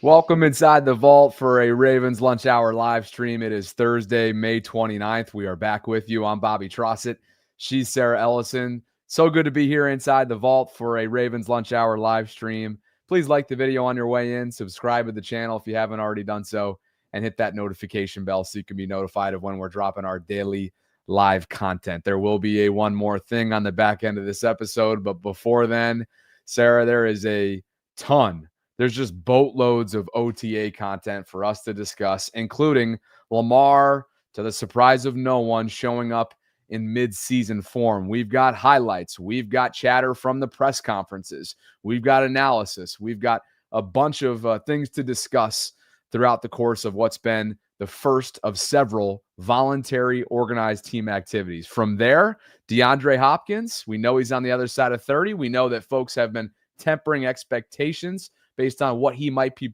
Welcome inside the vault for a Ravens lunch hour live stream. It is Thursday, May 29th. We are back with you. I'm Bobby Trossett. She's Sarah Ellison. So good to be here inside the vault for a Ravens lunch hour live stream. Please like the video on your way in. Subscribe to the channel if you haven't already done so. And hit that notification bell so you can be notified of when we're dropping our daily live content. There will be one more thing on the back end of this episode. But before then, Sarah, there is a ton. There's just boatloads of OTA content for us to discuss, including Lamar, to the surprise of no one, showing up in mid-season form. We've got highlights. We've got chatter from the press conferences. We've got analysis. We've got a bunch of things to discuss throughout the course of what's been the first of several voluntary organized team activities. From there, DeAndre Hopkins, we know he's on the other side of 30. We know that folks have been tempering expectations based on what he might be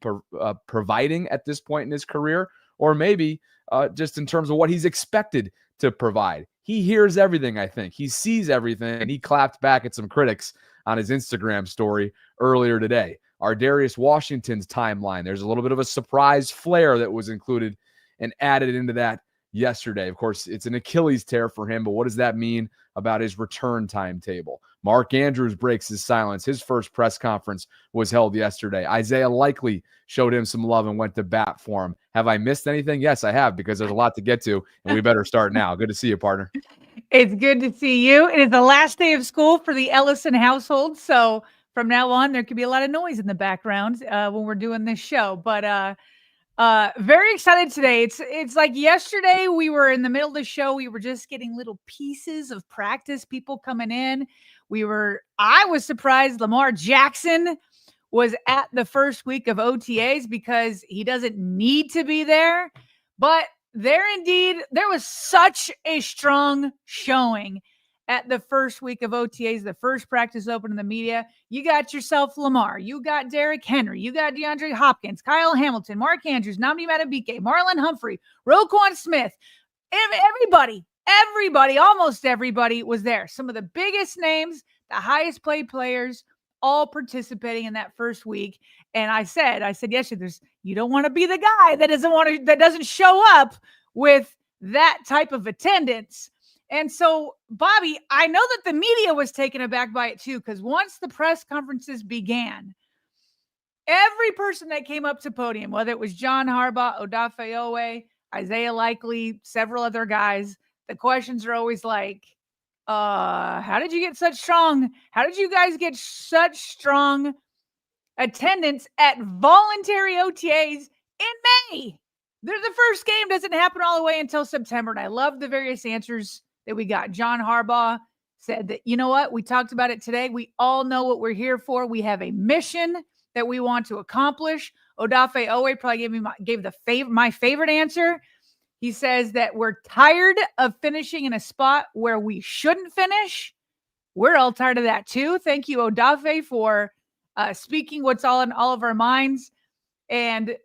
providing at this point in his career, or maybe just in terms of what he's expected to provide. He hears everything, I think. He sees everything, and he clapped back at some critics on his Instagram story earlier today. Darius Washington's timeline, there's a little bit of a surprise flair that was included and added into that yesterday. Of course, it's an Achilles tear for him, but what does that mean about his return timetable? Mark Andrews breaks his silence. His first press conference was held yesterday. Isaiah Likely showed him some love and went to bat for him. Have I missed anything? Yes, I have, because there's a lot to get to, and we better start now. Good to see you, partner. It's good to see you. It is the last day of school for the Ellison household, so from now on, there could be a lot of noise in the background when we're doing this show, but very excited today. It's like yesterday we were in the middle of the show. We were just getting little pieces of practice, people coming in. I was surprised Lamar Jackson was at the first week of OTAs because he doesn't need to be there. But there was such a strong showing at the first week of OTAs, the first practice open in the media. You got yourself Lamar. You got Derrick Henry. You got DeAndre Hopkins, Kyle Hamilton, Mark Andrews, Nnamdi Madubuike, Marlon Humphrey, Roquan Smith. Everybody, almost everybody was there. Some of the biggest names, the highest paid players, all participating in that first week. And I said yesterday, you don't want to be the guy that doesn't show up with that type of attendance. And so, Bobby, I know that the media was taken aback by it too, because once the press conferences began, every person that came up to podium, whether it was John Harbaugh, Odafe Owe, Isaiah Likely, several other guys, the questions are always like, how did you guys get such strong attendance at voluntary OTAs in May? The first game doesn't happen all the way until September, and I love the various answers that we got. John Harbaugh said that, you know what? We talked about it today. We all know what we're here for. We have a mission that we want to accomplish. Odafe Owe probably gave my favorite answer. He says that we're tired of finishing in a spot where we shouldn't finish. We're all tired of that too. Thank you, Odafe, for speaking what's all in all of our minds. And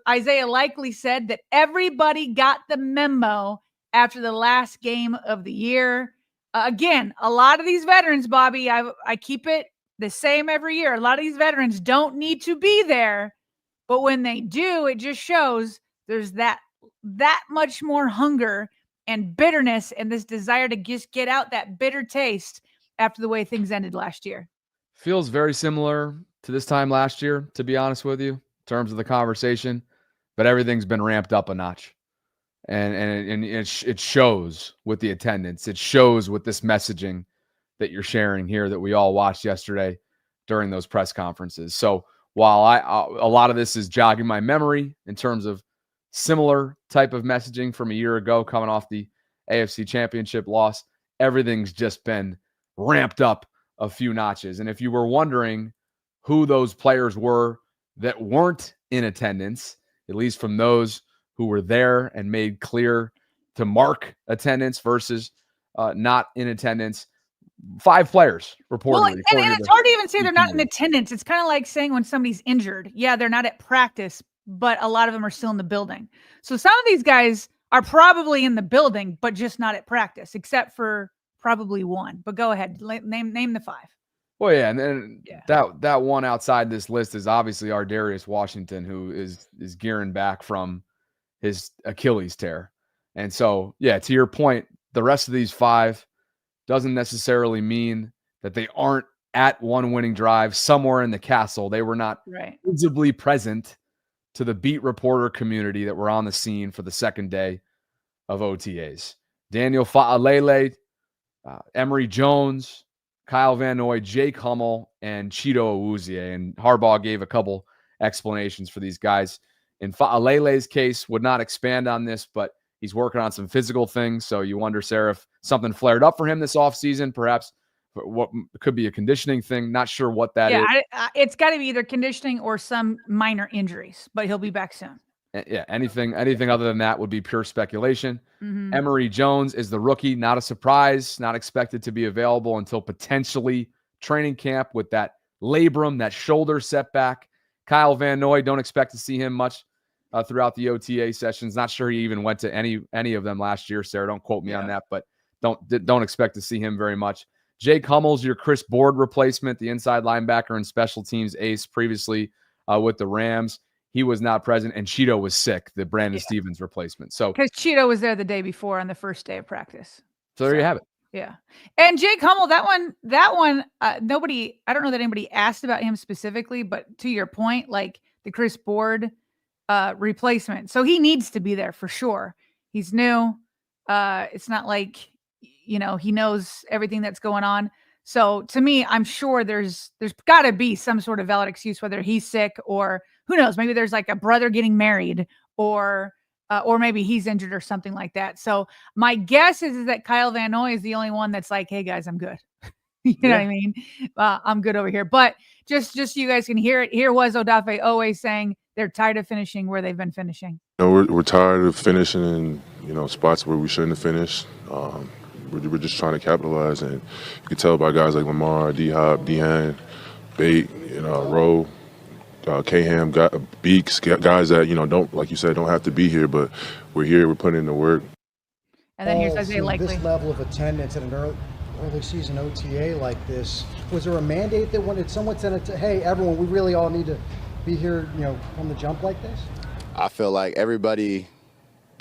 Isaiah Likely said that everybody got the memo after the last game of the year. Again, a lot of these veterans, Bobby, I keep it the same every year. A lot of these veterans don't need to be there, but when they do, it just shows there's that much more hunger and bitterness and this desire to just get out that bitter taste after the way things ended last year. Feels very similar to this time last year, to be honest with you, in terms of the conversation, but everything's been ramped up a notch. And it shows with the attendance. It shows with this messaging that you're sharing here that we all watched yesterday during those press conferences. So while a lot of this is jogging my memory in terms of similar type of messaging from a year ago coming off the AFC Championship loss, everything's just been ramped up a few notches. And if you were wondering who those players were that weren't in attendance, at least from those who were there and made clear to mark attendance versus not in attendance, 5 players reportedly. Well, and it's hard to even say they're not in attendance. It's kind of like saying when somebody's injured, yeah, they're not at practice, but a lot of them are still in the building. So some of these guys are probably in the building, but just not at practice, except for probably one. But go ahead, name the 5. Well, yeah, and then Yeah. that one outside this list is obviously our Darius Washington, who is gearing back from his Achilles tear. And so, yeah, to your point, the rest of these 5 doesn't necessarily mean that they aren't at one winning drive somewhere in the castle. They were not Right. visibly present to the beat reporter community that were on the scene for the second day of OTAs. Daniel Fa'alele, Emory Jones, Kyle Van Noy, Jake Hummel, and Cheeto Awuzie. And Harbaugh gave a couple explanations for these guys. In Fa'alele's case, would not expand on this, but he's working on some physical things. So you wonder, Sarah, if something flared up for him this offseason, perhaps what could be a conditioning thing. Not sure what that is. It's got to be either conditioning or some minor injuries, but he'll be back soon. Yeah, anything other than that would be pure speculation. Mm-hmm. Emory Jones is the rookie. Not a surprise. Not expected to be available until potentially training camp with that labrum, that shoulder setback. Kyle Van Noy, don't expect to see him much throughout the OTA sessions. Not sure he even went to any of them last year, Sarah. Don't quote me on that, but don't expect to see him very much. Jake Hummel's your Chris Board replacement, the inside linebacker and special teams ace previously with the Rams. He was not present, and Cheeto was sick, the Brandon Stevens replacement. So because Cheeto was there the day before on the first day of practice. So there you have it. Yeah. And Jake Hummel, that one, nobody, I don't know that anybody asked about him specifically, but to your point, like the Chris Board replacement. So he needs to be there for sure. He's new. It's not like, he knows everything that's going on. So to me, I'm sure there's got to be some sort of valid excuse, whether he's sick or who knows, maybe there's like a brother getting married or maybe he's injured or something like that. So my guess is that Kyle Van Noy is the only one that's like, hey guys, I'm good. You know what I mean? I'm good over here. But just so you guys can hear it, here was Odafe Owe saying they're tired of finishing where they've been finishing. We're tired of finishing in spots where we shouldn't have finished. We're just trying to capitalize, and you can tell by guys like Lamar, D-Hop, Dehan, Bate, Rowe, K-Ham, Beaks, guys that, don't, like you said, don't have to be here, but we're here, we're putting in the work. And then here's Isaiah Likely. This level of attendance at an early season OTA like this, was there a mandate that when someone sent it to, hey, everyone, we really all need to be here, from the jump like this? I feel like everybody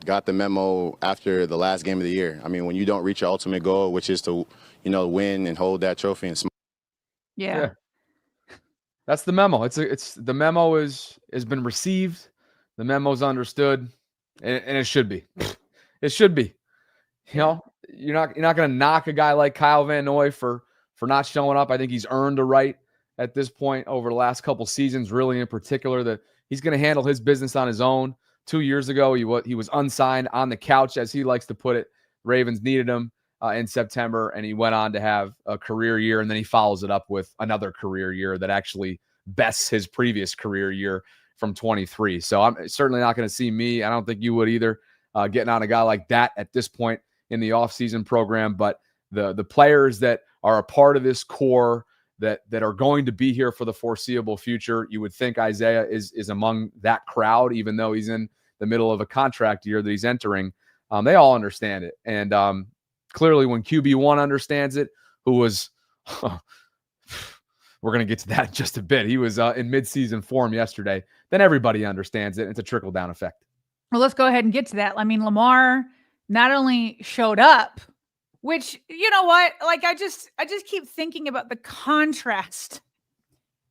got the memo after the last game of the year. I mean, when you don't reach your ultimate goal, which is to, win and hold that trophy and smile. Yeah. That's the memo. It's the memo has been received. The memo's understood, and it should be. It should be. You're not going to knock a guy like Kyle Van Noy for not showing up. I think he's earned a right at this point over the last couple seasons, really in particular, that he's going to handle his business on his own. 2 years ago, he was unsigned on the couch, as he likes to put it. Ravens needed him in September, and he went on to have a career year, and then he follows it up with another career year that actually bests his previous career year from 23. So I'm certainly not going to see me. I don't think you would either, getting on a guy like that at this point in the offseason program. But the players that are a part of this core that are going to be here for the foreseeable future, you would think Isaiah is among that crowd, even though he's in the middle of a contract year that he's entering. They all understand it. And clearly when QB1 understands it, who was we're going to get to that in just a bit. He was in midseason form yesterday. Then everybody understands it. It's a trickle-down effect. Well, let's go ahead and get to that. I mean, Lamar not only showed up, which, you know what? Like, I just keep thinking about the contrast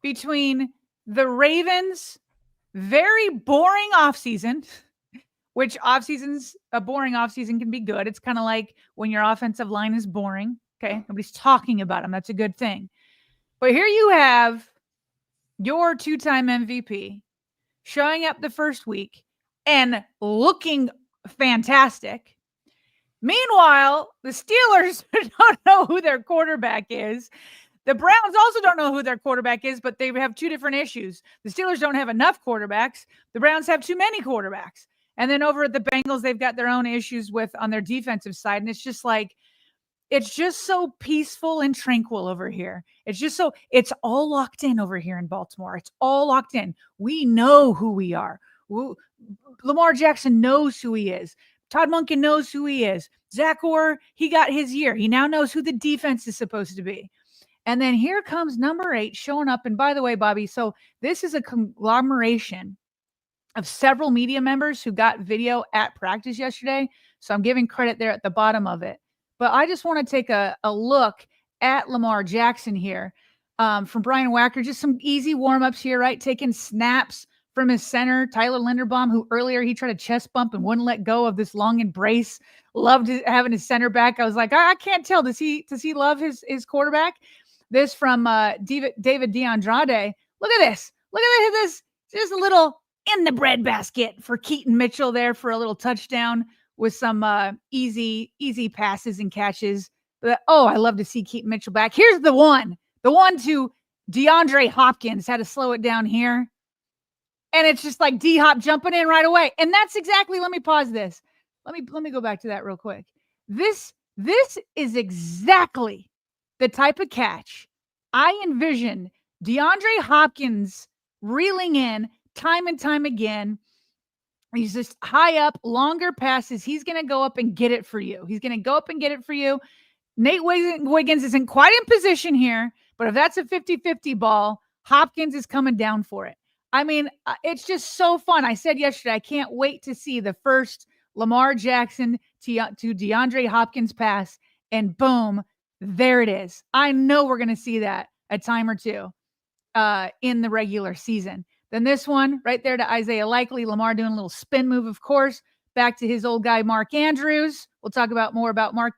between the Ravens' very boring offseason, which a boring offseason can be good. It's kind of like when your offensive line is boring. Okay. Nobody's talking about them. That's a good thing. But here you have your two-time MVP showing up the first week and looking fantastic. Meanwhile, the Steelers don't know who their quarterback is. The Browns also don't know who their quarterback is, but they have two different issues. The Steelers don't have enough quarterbacks. The Browns have too many quarterbacks. And then over at the Bengals, they've got their own issues on their defensive side. And it's just so peaceful and tranquil over here. It's all locked in over here in Baltimore. It's all locked in. We know who we are. Lamar Jackson knows who he is. Todd Monken knows who he is. Zach Orr, he got his year. He now knows who the defense is supposed to be. And then here comes number 8 showing up. And by the way, Bobby, so this is a conglomeration of several media members who got video at practice yesterday. So I'm giving credit there at the bottom of it. But I just want to take a look at Lamar Jackson here from Brian Wacker. Just some easy warm-ups here, right? Taking snaps from his center, Tyler Linderbaum, who earlier he tried a chest bump and wouldn't let go of this long embrace. Loved having his center back. I was like, I can't tell. Does he love his quarterback? This from David DeAndrade. Look at this. Look at this. Just a little in the breadbasket for Keaton Mitchell there for a little touchdown with some easy passes and catches. But, I love to see Keaton Mitchell back. Here's the one to DeAndre Hopkins. Had to slow it down here. And it's just like D-Hop jumping in right away. And that's exactly, let me pause this. Let me go back to that real quick. This is exactly the type of catch I envision DeAndre Hopkins reeling in time and time again. He's just high up, longer passes. He's going to go up and get it for you. Nate Wiggins isn't quite in position here, but if that's a 50-50 ball, Hopkins is coming down for it. I mean, it's just so fun. I said yesterday, I can't wait to see the first Lamar Jackson to DeAndre Hopkins pass, and boom, there it is. I know we're going to see that a time or two in the regular season. Then this one right there to Isaiah Likely, Lamar doing a little spin move, of course, back to his old guy, Mark Andrews. We'll talk more about Mark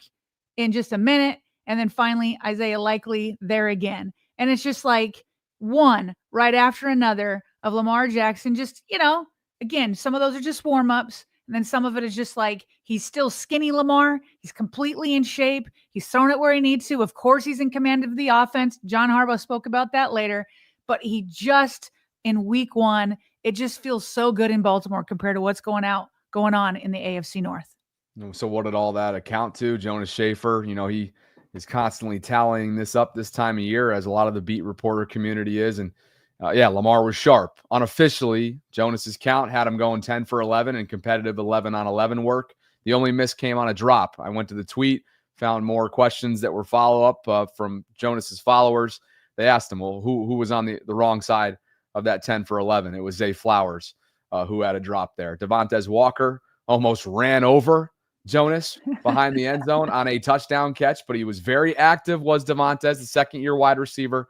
in just a minute. And then finally, Isaiah Likely there again. And it's just like one right after another of Lamar Jackson. Just, again, some of those are just warm-ups. And then some of it is just like, he's still skinny Lamar. He's completely in shape. He's thrown it where he needs to. Of course, he's in command of the offense. John Harbaugh spoke about that later. But he just, in week 1, it just feels so good in Baltimore compared to what's going on in the AFC North. So what did all that account to? Jonas Schaefer, he is constantly tallying this up this time of year, as a lot of the beat reporter community is. And Lamar was sharp. Unofficially, Jonas's count had him going 10 for 11 and competitive 11 on 11 work. The only miss came on a drop. I went to the tweet, found more questions that were follow-up from Jonas's followers. They asked him, well, who was on the wrong side of that 10 for 11? It was Zay Flowers who had a drop there. Devontae Walker almost ran over Jonas behind the end zone on a touchdown catch, but he was very active, was Devontae, the second-year wide receiver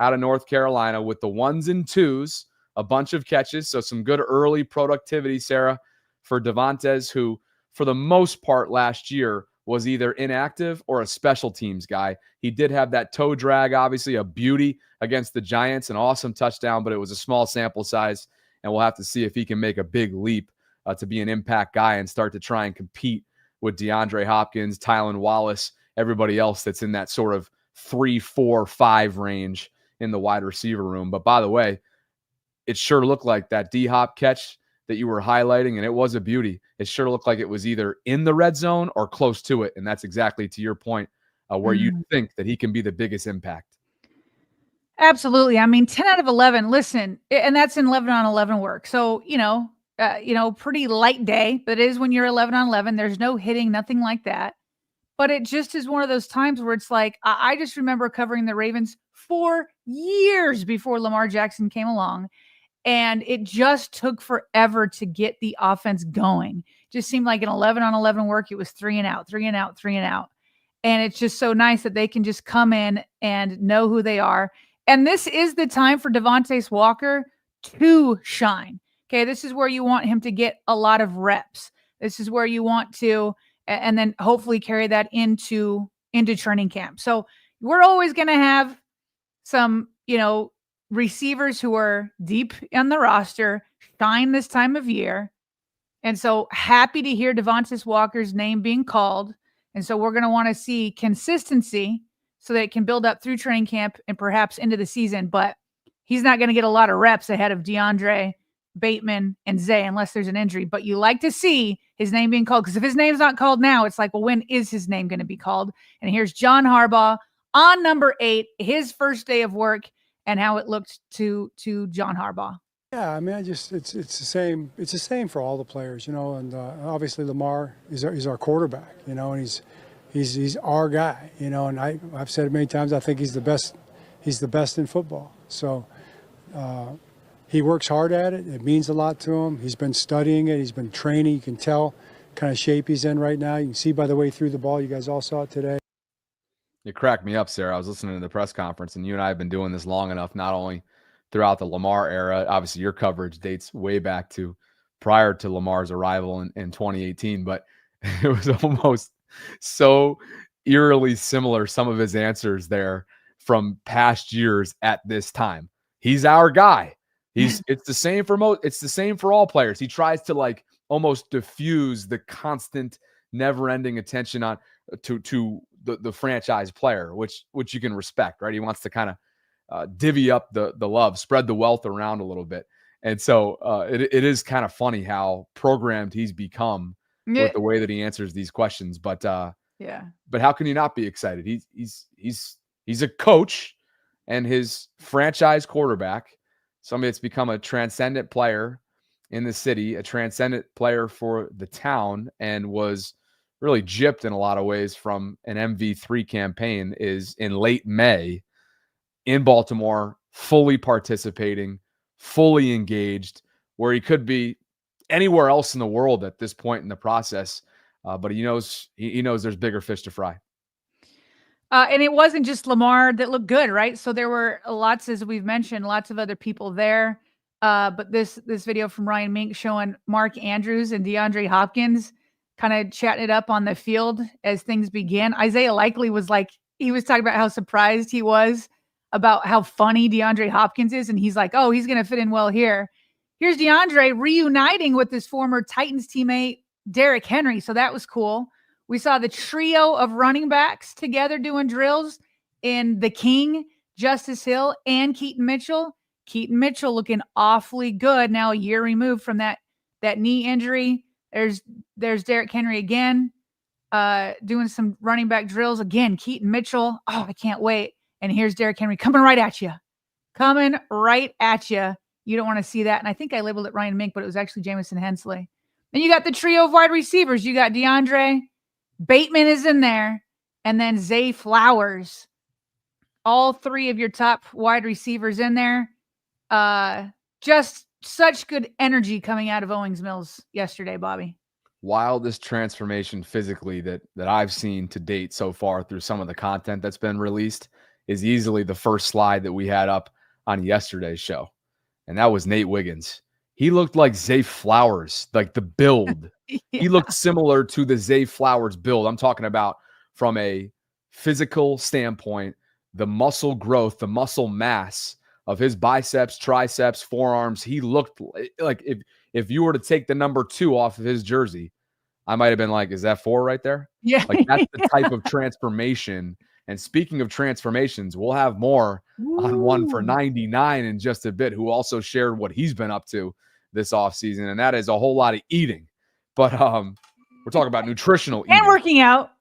out of North Carolina, with the 1s and 2s, a bunch of catches. So some good early productivity, Sarah, for Devontae, who for the most part last year was either inactive or a special teams guy. He did have that toe drag, obviously a beauty against the Giants, an awesome touchdown, but it was a small sample size, and we'll have to see if he can make a big leap to be an impact guy and start to try and compete with DeAndre Hopkins, Tylan Wallace, everybody else that's in that sort of 3, 4, 5 range in the wide receiver room. But by the way, it sure looked like that D-Hop catch that you were highlighting, and it was a beauty. It sure looked like it was either in the red zone or close to it, and that's exactly to your point where you think that he can be the biggest impact. Absolutely. I mean, 10 out of 11, listen, and that's in 11 on 11 work. So, pretty light day, but it is when you're 11 on 11. There's no hitting, nothing like that. But it just is one of those times where it's like, I just remember covering the Ravens for years before Lamar Jackson came along. And it just took forever to get the offense going. Just seemed like an 11 on 11 work. It was 3 and out, 3 and out, 3 and out. And it's just so nice that they can just come in and know who they are. And this is the time for Devontae Walker to shine. Okay, this is where you want him to get a lot of reps. This is where you want to, and then hopefully carry that into training camp. So we're always going to have some, receivers who are deep in the roster shine this time of year. And so happy to hear Devontae Walker's name being called. And so we're going to want to see consistency so that it can build up through training camp and perhaps into the season. But he's not going to get a lot of reps ahead of DeAndre, Bateman, and Zay unless there's an injury. But you like to see his name being called, because if his name's not called now, it's like, well, when is his name going to be called? And here's John Harbaugh on number 8, his first day of work, and how it looked to John Harbaugh. Yeah, I mean, it's the same. It's the same for all the players, and obviously Lamar is our quarterback, and he's He's our guy, you know. And I've said it many times. I think he's the best. He's the best in football. So he works hard at it. It means a lot to him. He's been studying it. He's been training. You can tell kind of shape he's in right now. You can see by the way through the ball. You guys all saw it today. It cracked me up, Sarah. I was listening to the press conference, and you and I have been doing this long enough, not only throughout the Lamar era. Obviously, your coverage dates way back to prior to Lamar's arrival in 2018, but it was almost so eerily similar, some of his answers there from past years at this time. He's our guy. It's the same for it's the same for all players. He tries to like almost diffuse the constant, never-ending attention on to the franchise player, which you can respect, right? He wants to kind of divvy up the love, spread the wealth around a little bit. And so it is kind of funny how programmed he's become with the way that he answers these questions. But but how can you not be excited? He's a coach, and his franchise quarterback, somebody that's become a transcendent player in the city, a transcendent player for the town, and was really gypped in a lot of ways from an MV3 campaign, is in late May in Baltimore, fully participating, fully engaged, where he could be anywhere else in the world at this point in the process. But he knows there's bigger fish to fry. And it wasn't just Lamar that looked good, right? So there were lots, as we've mentioned, lots of other people there. But this video from Ryan Mink showing Mark Andrews and DeAndre Hopkins kind of chatting it up on the field as things began. Isaiah Likely was like, he was talking about how surprised he was about how funny DeAndre Hopkins is. And he's like, oh, he's going to fit in well here. Here's DeAndre reuniting with his former Titans teammate, Derrick Henry. So that was cool. We saw the trio of running backs together doing drills in the King, Justice Hill, and Keaton Mitchell. Keaton Mitchell looking awfully good now, a year removed from that knee injury. There's Derrick Henry again, doing some running back drills. Again, Keaton Mitchell. Oh, I can't wait. And here's Derrick Henry coming right at you. Coming right at you. You don't want to see that. And I think I labeled it Ryan Mink, but it was actually Jamison Hensley. Then you got the trio of wide receivers. You got DeAndre. Bateman is in there. And then Zay Flowers. All three of your top wide receivers in there. Just such good energy coming out of Owings Mills yesterday, Bobby. Wildest transformation physically that I've seen to date so far through some of the content that's been released is easily the first slide that we had up on yesterday's show. And that was Nate Wiggins. He looked like Zay Flowers, like the build. Yeah. He looked similar to the Zay Flowers build. I'm talking about from a physical standpoint, the muscle growth, the muscle mass of his biceps, triceps, forearms. He looked like if you were to take the number 2 off of his jersey, I might have been like, is that 4 right there? Yeah. Like that's the type of transformation. And speaking of transformations, we'll have more on one for 99 in just a bit, who also shared what he's been up to this offseason. And that is a whole lot of eating. But we're talking about nutritional eating. And working out.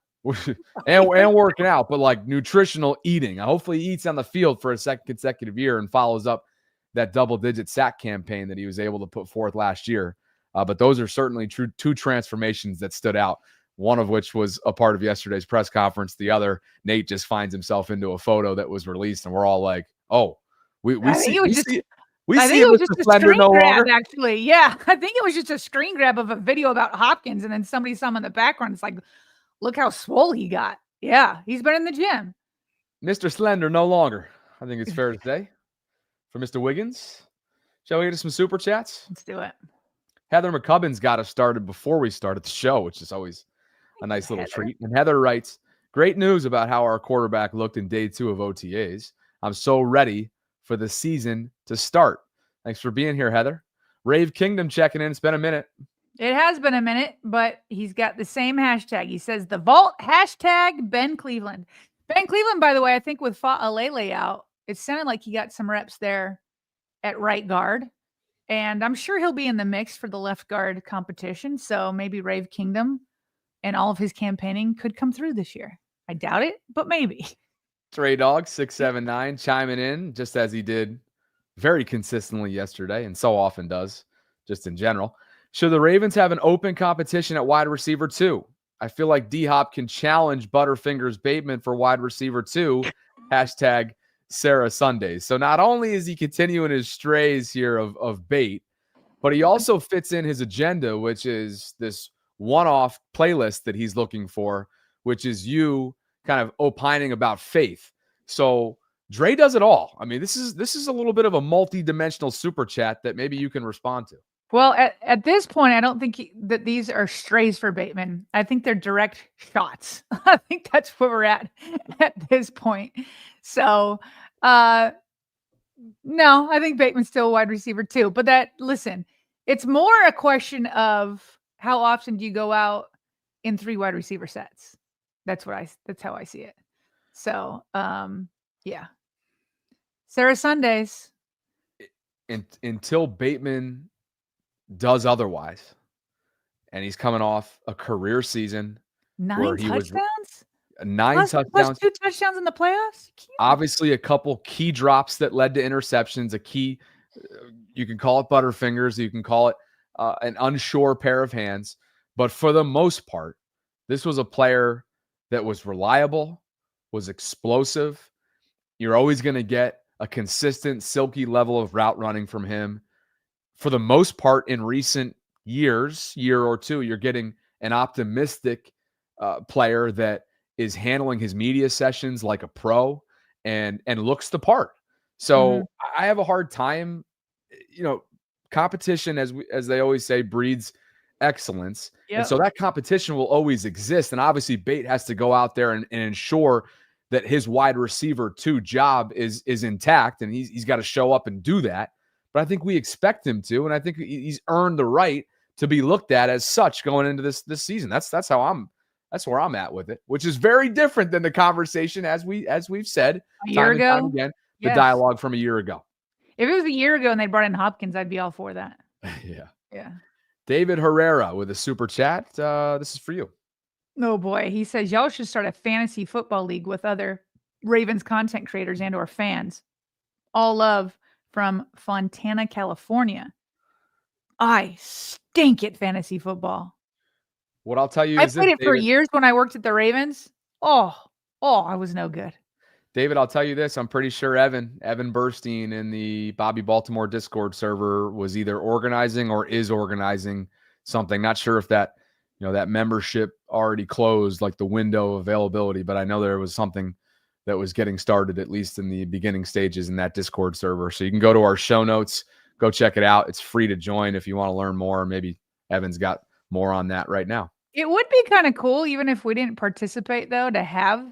and working out, but like nutritional eating. Hopefully he eats on the field for a second consecutive year and follows up that double-digit sack campaign that he was able to put forth last year. But those are certainly two transformations that stood out, one of which was a part of yesterday's press conference. The other, Nate just finds himself into a photo that was released, and we're all like, oh, we see Mr. Slender no longer. Actually, yeah. I think it was just a screen grab of a video about Hopkins, and then somebody saw him in the background. It's like, look how swole he got. Yeah, he's been in the gym. Mr. Slender no longer. I think it's fair to say. For Mr. Wiggins. Shall we get to some super chats? Let's do it. Heather McCubbin's got us started before we started the show, which is always a nice little treat. And Heather writes, great news about how our quarterback looked in day 2 of OTAs. I'm so ready for the season to start. Thanks for being here, Heather. Rave Kingdom checking in. It's been a minute. It has been a minute, but he's got the same hashtag. He says the Vault hashtag Ben Cleveland. Ben Cleveland, by the way, I think with Fa'alele out, it sounded like he got some reps there at right guard. And I'm sure he'll be in the mix for the left guard competition. So maybe Rave Kingdom and all of his campaigning could come through this year. I doubt it, but maybe. Stray Dog 679 chiming in just as he did very consistently yesterday and so often does just in general. Should the Ravens have an open competition at wide receiver too? I feel like D-Hop can challenge Butterfingers Bateman for wide receiver 2, hashtag Sarah Sundays. So not only is he continuing his strays here of bait, but he also fits in his agenda, which is this one-off playlist that he's looking for, which is you kind of opining about faith. So Dre does it all. I mean, this is a little bit of a multi-dimensional super chat that maybe you can respond to. Well, at this point, I don't think that these are strays for Bateman. I think they're direct shots. I think that's where we're at this point. So, no, I think Bateman's still a wide receiver too. But listen, it's more a question of how often do you go out in 3 wide receiver sets. That's how I see it. So, yeah. Sarah Sundays. Until Bateman does otherwise, and he's coming off a career season 9 touchdowns? 9 touchdowns. Plus 2 touchdowns in the playoffs? Obviously, a couple key drops that led to interceptions, a key, you can call it Butterfingers, you can call it an unsure pair of hands. But for the most part, this was a player that was reliable, was explosive. You're always going to get a consistent, silky level of route running from him. For the most part, in recent year or two, you're getting an optimistic player that is handling his media sessions like a pro and looks the part. So I have a hard time, competition, as they always say, breeds excellence. Yep. And so that competition will always exist. And obviously Bate has to go out there and ensure that his wide receiver 2 job is intact, and he's got to show up and do that. But I think we expect him to, and I think he's earned the right to be looked at as such going into this season. That's where I'm at with it, which is very different than the conversation as we've said a year ago. Time again, the dialogue from a year ago. If it was a year ago and they brought in Hopkins, I'd be all for that. Yeah. David Herrera with a super chat. This is for you. Oh boy, he says y'all should start a fantasy football league with other Ravens content creators and/or fans. All love from Fontana, California. I stink at fantasy football. What I'll tell you is I played it for years when I worked at the Ravens. Oh, I was no good. David, I'll tell you this. I'm pretty sure Evan Burstein in the Bobby Baltimore Discord server was either organizing or is organizing something. Not sure if that, that membership already closed, like the window availability, but I know there was something that was getting started, at least in the beginning stages in that Discord server. So you can go to our show notes, go check it out. It's free to join if you want to learn more. Maybe Evan's got more on that right now. It would be kind of cool, even if we didn't participate, though, to have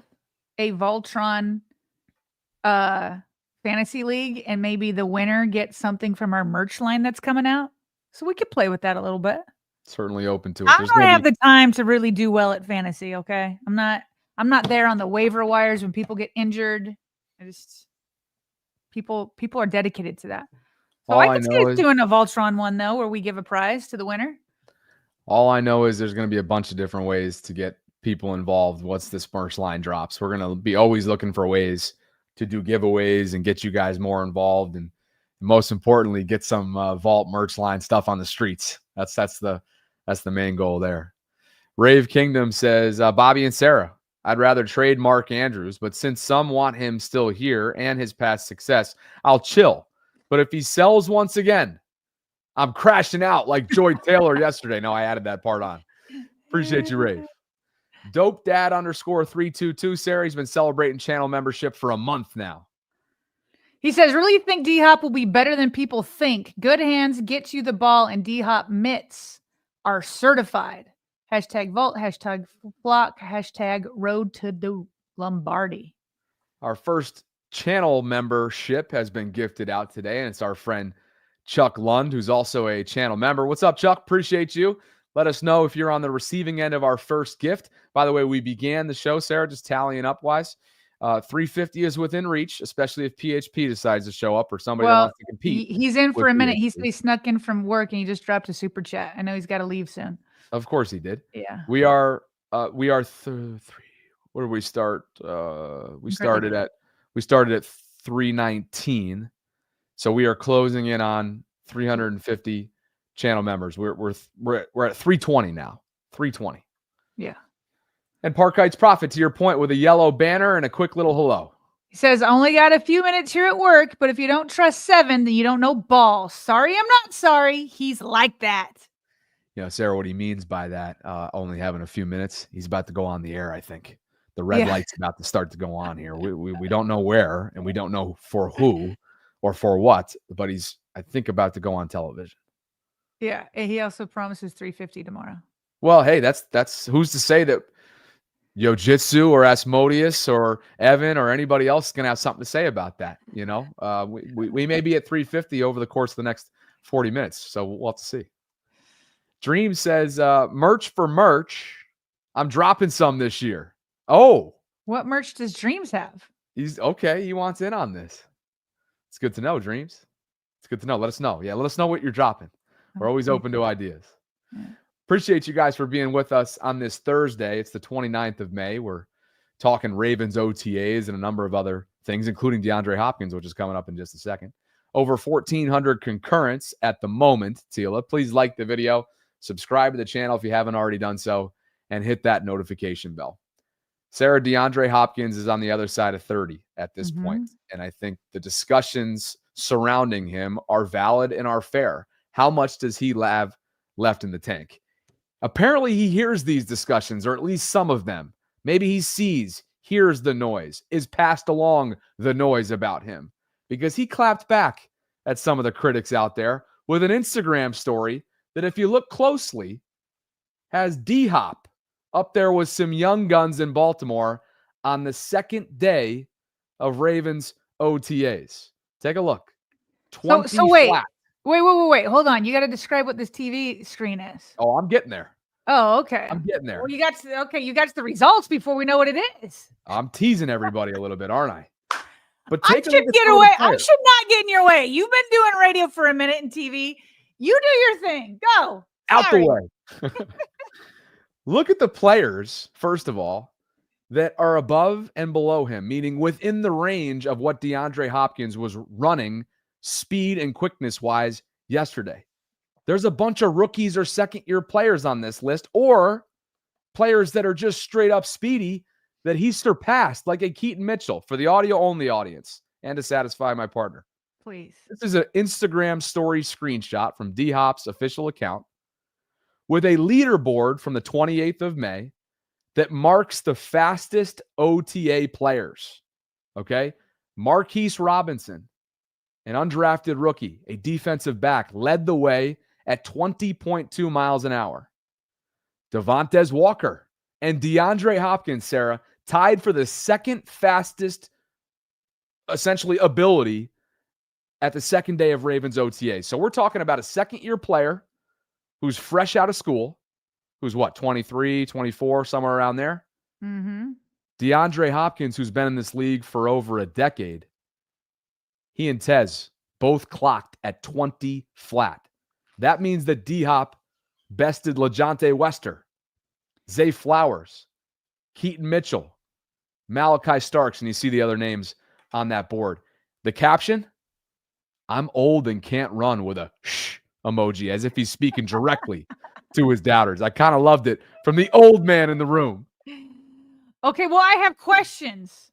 a Voltron fantasy league, and maybe the winner gets something from our merch line that's coming out. So we could play with that a little bit. Certainly open to it. I don't have the time to really do well at fantasy. Okay, I'm not there on the waiver wires when people get injured. People are dedicated to that. So I can see us doing a Voltron one though, where we give a prize to the winner. All I know is there's going to be a bunch of different ways to get people involved once this merch line drops. We're going to be always looking for ways to do giveaways and get you guys more involved, and most importantly, get some Vault merch line stuff on the streets. That's the main goal there. Rave Kingdom says, Bobby and Sarah, I'd rather trade Mark Andrews, but since some want him still here and his past success, I'll chill. But if he sells once again, I'm crashing out like Joy Taylor yesterday. No, I added that part on. Appreciate you, Rave. Dope Dad _322. Sarah's been celebrating channel membership for a month now. He says, really think D-Hop will be better than people think. Good hands gets you the ball, and D-Hop mitts are certified. Hashtag Vault, hashtag Flock, hashtag Road to the Lombardi. Our first channel membership has been gifted out today, and it's our friend Chuck Lund, who's also a channel member. What's up, Chuck? Appreciate you. Let us know if you're on the receiving end of our first gift. By the way, we began the show, Sarah, just tallying up wise. 350 is within reach, especially if PHP decides to show up or somebody that wants to compete. He's in for a minute. He snuck in from work and he just dropped a super chat. I know he's got to leave soon. Of course he did. Yeah. We are three. Where did we start? We started at 319. So we are closing in on 350 channel members. We're at 320 now. 320. Yeah. And Park Heights Prophet, to your point, with a yellow banner and a quick little hello. He says, only got a few minutes here at work, but if you don't trust 7, then you don't know ball. Sorry, I'm not sorry. He's like that. You know, Sarah, what he means by that, only having a few minutes, he's about to go on the air, I think. The red light's about to start to go on here. We don't know where, and we don't know for who or for what, but he's, I think, about to go on television. Yeah, and he also promises 350 tomorrow. Well, hey, that's who's to say that Yojitsu or Asmodeus or Evan or anybody else is going to have something to say about that. You know, we may be at 350 over the course of the next 40 minutes. So we'll have to see. Dream says, merch for merch. I'm dropping some this year. Oh, what merch does Dreams have? He's okay. He wants in on this. It's good to know, Dreams. It's good to know. Let us know. Yeah, let us know what you're dropping. We're always open to ideas. Yeah. Appreciate you guys for being with us on this Thursday. It's the 29th of May. We're talking Ravens OTAs and a number of other things, including DeAndre Hopkins, which is coming up in just a second. Over 1,400 concurrents at the moment, Tila. Please like the video, subscribe to the channel if you haven't already done so, and hit that notification bell. Sarah, DeAndre Hopkins is on the other side of 30 at this point, and I think the discussions surrounding him are valid and are fair. How much does he have left in the tank? Apparently, he hears these discussions, or at least some of them. Maybe he sees, hears the noise, is passed along the noise about him, because he clapped back at some of the critics out there with an Instagram story that, if you look closely, has D-Hop up there with some young guns in Baltimore on the second day of Ravens OTAs. Take a look. 20 so wait. flat. Wait. Hold on. You got to describe what this TV screen is. Oh, I'm getting there. Oh, okay. I'm getting there. Well, you got the results before we know what it is. I'm teasing everybody a little bit, aren't I? But I take a should look at get some of away. the I players. should not get in your way. You've been doing radio for a minute in TV. You do your thing. Go. Out Sorry. the way. Look at the players, first of all, that are above and below him, meaning within the range of what DeAndre Hopkins was running speed and quickness-wise yesterday. There's a bunch of rookies or second-year players on this list, or players that are just straight-up speedy that he surpassed, like a Keaton Mitchell, for the audio-only audience and to satisfy my partner. Please. This is an Instagram story screenshot from D-Hop's official account with a leaderboard from the 28th of May that marks the fastest OTA players. Okay? Marquise Robinson, an undrafted rookie, a defensive back, led the way at 20.2 miles an hour. Devontae Walker and DeAndre Hopkins, Sarah, tied for the second fastest, essentially, ability at the second day of Ravens OTA. So we're talking about a second-year player who's fresh out of school, who's what, 23, 24, somewhere around there? Mm-hmm. DeAndre Hopkins, who's been in this league for over a decade. He and Tez both clocked at 20 flat. That means that D-Hop bested LeJontay Wester, Zay Flowers, Keaton Mitchell, Malachi Starks, and you see the other names on that board. The caption, I'm old and can't run, with a shh emoji, as if he's speaking directly to his doubters. I kind of loved it from the old man in the room. Okay, well, I have questions.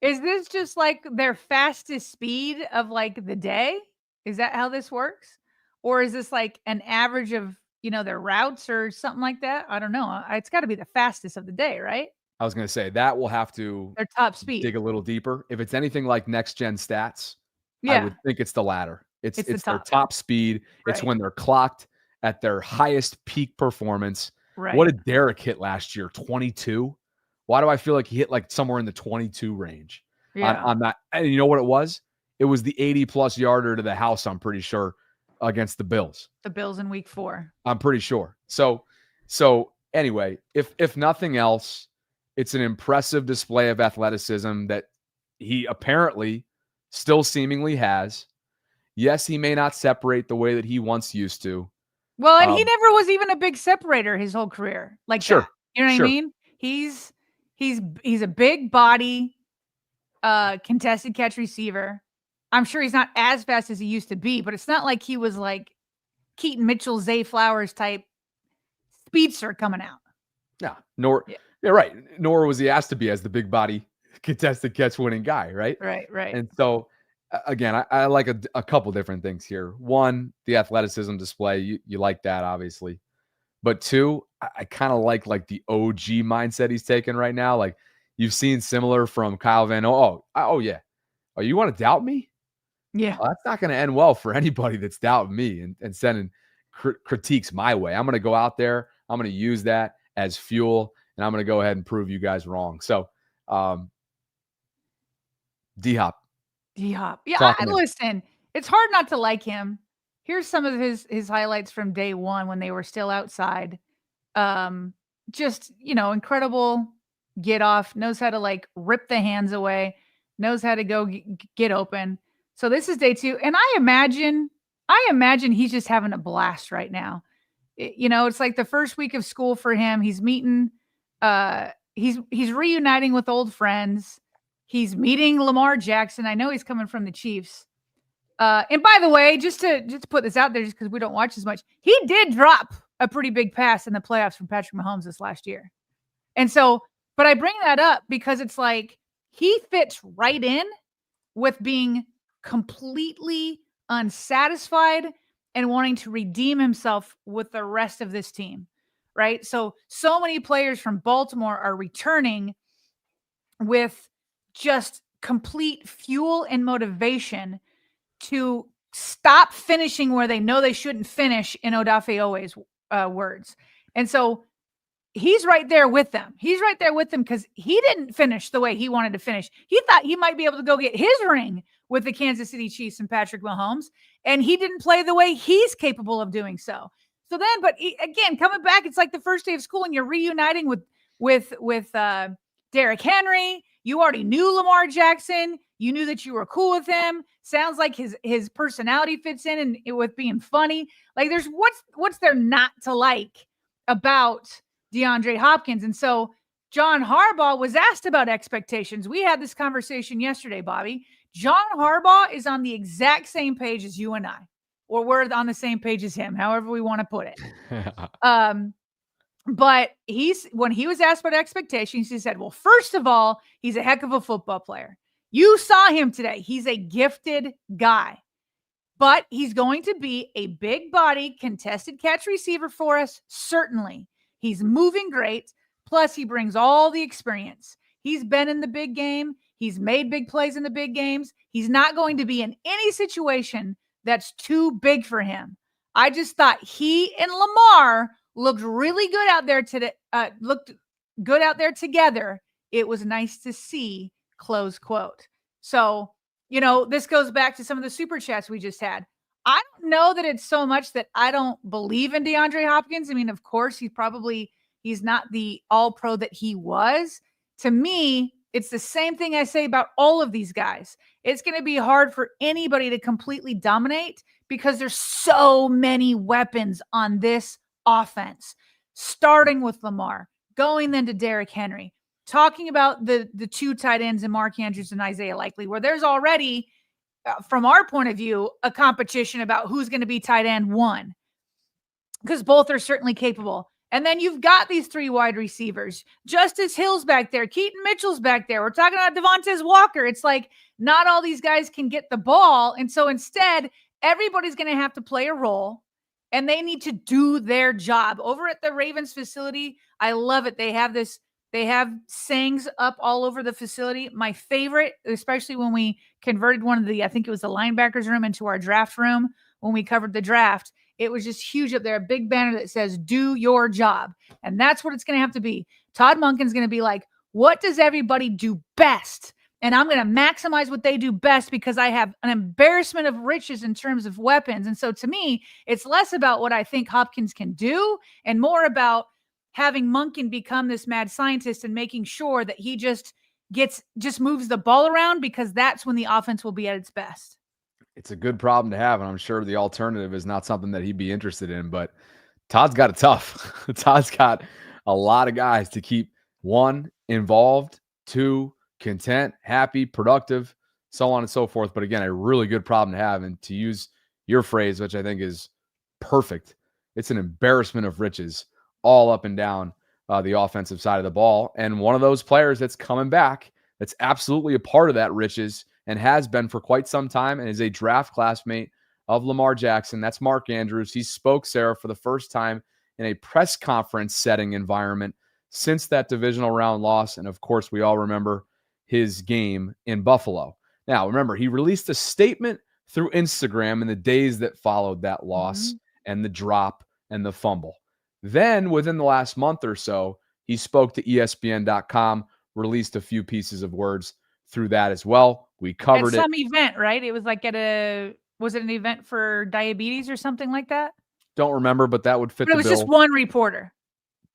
Is this just like their fastest speed of like the day? Is that how this works? Or is this like an average of, their routes or something like that? I don't know. It's got to be the fastest of the day, right? I was going to say that will have to Their top speed. dig a little deeper. If it's anything like next gen stats, Yeah. I would think it's the latter. It's the their top. top speed. It's Right. when they're clocked at their highest peak performance. Right. What did Derek hit last year? 22? Why do I feel like he hit like somewhere in the 22 range on that? And you know what it was? It was the 80-plus yarder to the house, I'm pretty sure, against the Bills. The Bills in week 4. I'm pretty sure. So anyway, if nothing else, it's an impressive display of athleticism that he apparently still seemingly has. Yes, he may not separate the way that he once used to. Well, and he never was even a big separator his whole career. Like Sure. that. You know what I mean? He's a big body, contested catch receiver. I'm sure he's not as fast as he used to be, but it's not like he was like Keaton Mitchell, Zay Flowers type speedster coming out. No, nor Yeah, right. Nor was he asked to be as the big body contested catch winning guy, right? Right. And so, again, I like a couple different things here. One, the athleticism display. You like that, obviously. But two, I kind of like the OG mindset he's taking right now. Like you've seen similar from Kyle Van. Oh yeah. Oh, you want to doubt me? Yeah. Well, that's not going to end well for anybody that's doubting me and sending critiques my way. I'm going to go out there. I'm going to use that as fuel, and I'm going to go ahead and prove you guys wrong. So, D-Hop. D-Hop. Yeah, Talk to me. listen, it's hard not to like him. Here's some of his highlights from day one when they were still outside. Just, incredible get off, knows how to like rip the hands away, knows how to go get open. So this is day 2. And I imagine he's just having a blast right now. It's like the first week of school for him. He's meeting, he's reuniting with old friends. He's meeting Lamar Jackson. I know he's coming from the Chiefs. And by the way, just to put this out there, just because we don't watch as much, he did drop a pretty big pass in the playoffs from Patrick Mahomes this last year. And so, but I bring that up because it's like he fits right in with being completely unsatisfied and wanting to redeem himself with the rest of this team, right? So many players from Baltimore are returning with just complete fuel and motivation to stop finishing where they know they shouldn't finish, in Odafe Owe's words. And so he's right there with them. He's right there with them because he didn't finish the way he wanted to finish. He thought he might be able to go get his ring with the Kansas City Chiefs and Patrick Mahomes, and he didn't play the way he's capable of doing so. So then, but again, coming back, it's like the first day of school and you're reuniting with Derrick Henry. You already knew Lamar Jackson. You knew that you were cool with him. Sounds like his personality fits in and with being funny. Like there's what's there not to like about DeAndre Hopkins? And so John Harbaugh was asked about expectations. We had this conversation yesterday, Bobby. John Harbaugh is on the exact same page as you and I, or we're on the same page as him, however we want to put it. But when he was asked about expectations, he said, well, first of all, he's a heck of a football player. You saw him today. He's a gifted guy, but he's going to be a big body contested catch receiver for us. Certainly. He's moving great. Plus he brings all the experience. He's been in the big game. He's made big plays in the big games. He's not going to be in any situation that's too big for him. I just thought he and Lamar looked really good out there today. Looked good out there together. It was nice to see, close quote. So, this goes back to some of the super chats we just had. I don't know that it's so much that I don't believe in DeAndre Hopkins. I mean, of course, he's not the all pro that he was. To me, it's the same thing I say about all of these guys. It's going to be hard for anybody to completely dominate because there's so many weapons on this offense, starting with Lamar, going then to Derrick Henry, talking about the 2 tight ends in Mark Andrews and Isaiah Likely, where there's already, from our point of view, a competition about who's going to be tight end 1, because both are certainly capable. And then you've got these 3 wide receivers. Justice Hill's back there. Keaton Mitchell's back there. We're talking about Devontae Walker. It's like not all these guys can get the ball. And so instead, everybody's going to have to play a role. And they need to do their job. Over at the Ravens facility, I love it. They have sayings up all over the facility. My favorite, especially when we converted one of I think it was the linebackers room into our draft room when we covered the draft. It was just huge up there, a big banner that says, do your job. And that's what it's going to have to be. Todd Monken's going to be like, what does everybody do best? And I'm going to maximize what they do best because I have an embarrassment of riches in terms of weapons. And so to me, it's less about what I think Hopkins can do and more about having Monken become this mad scientist and making sure that he just moves the ball around, because that's when the offense will be at its best. It's a good problem to have, and I'm sure the alternative is not something that he'd be interested in, but Todd's got it tough. Todd's got a lot of guys to keep, 1, involved, 2, content, happy, productive, so on and so forth. But again, a really good problem to have. And to use your phrase, which I think is perfect, it's an embarrassment of riches all up and down the offensive side of the ball. And one of those players that's coming back, that's absolutely a part of that riches and has been for quite some time, and is a draft classmate of Lamar Jackson. That's Mark Andrews. He spoke, Sarah, for the first time in a press conference setting environment since that divisional round loss. And of course, we all remember his game in Buffalo. Now, remember, he released a statement through Instagram in the days that followed that loss and the drop and the fumble. Then within the last month or so, he spoke to ESPN.com, released a few pieces of words through that as well. We covered at some event, right? It was like was it an event for diabetes or something like that? Don't remember, but that would fit the bill. It was just one reporter.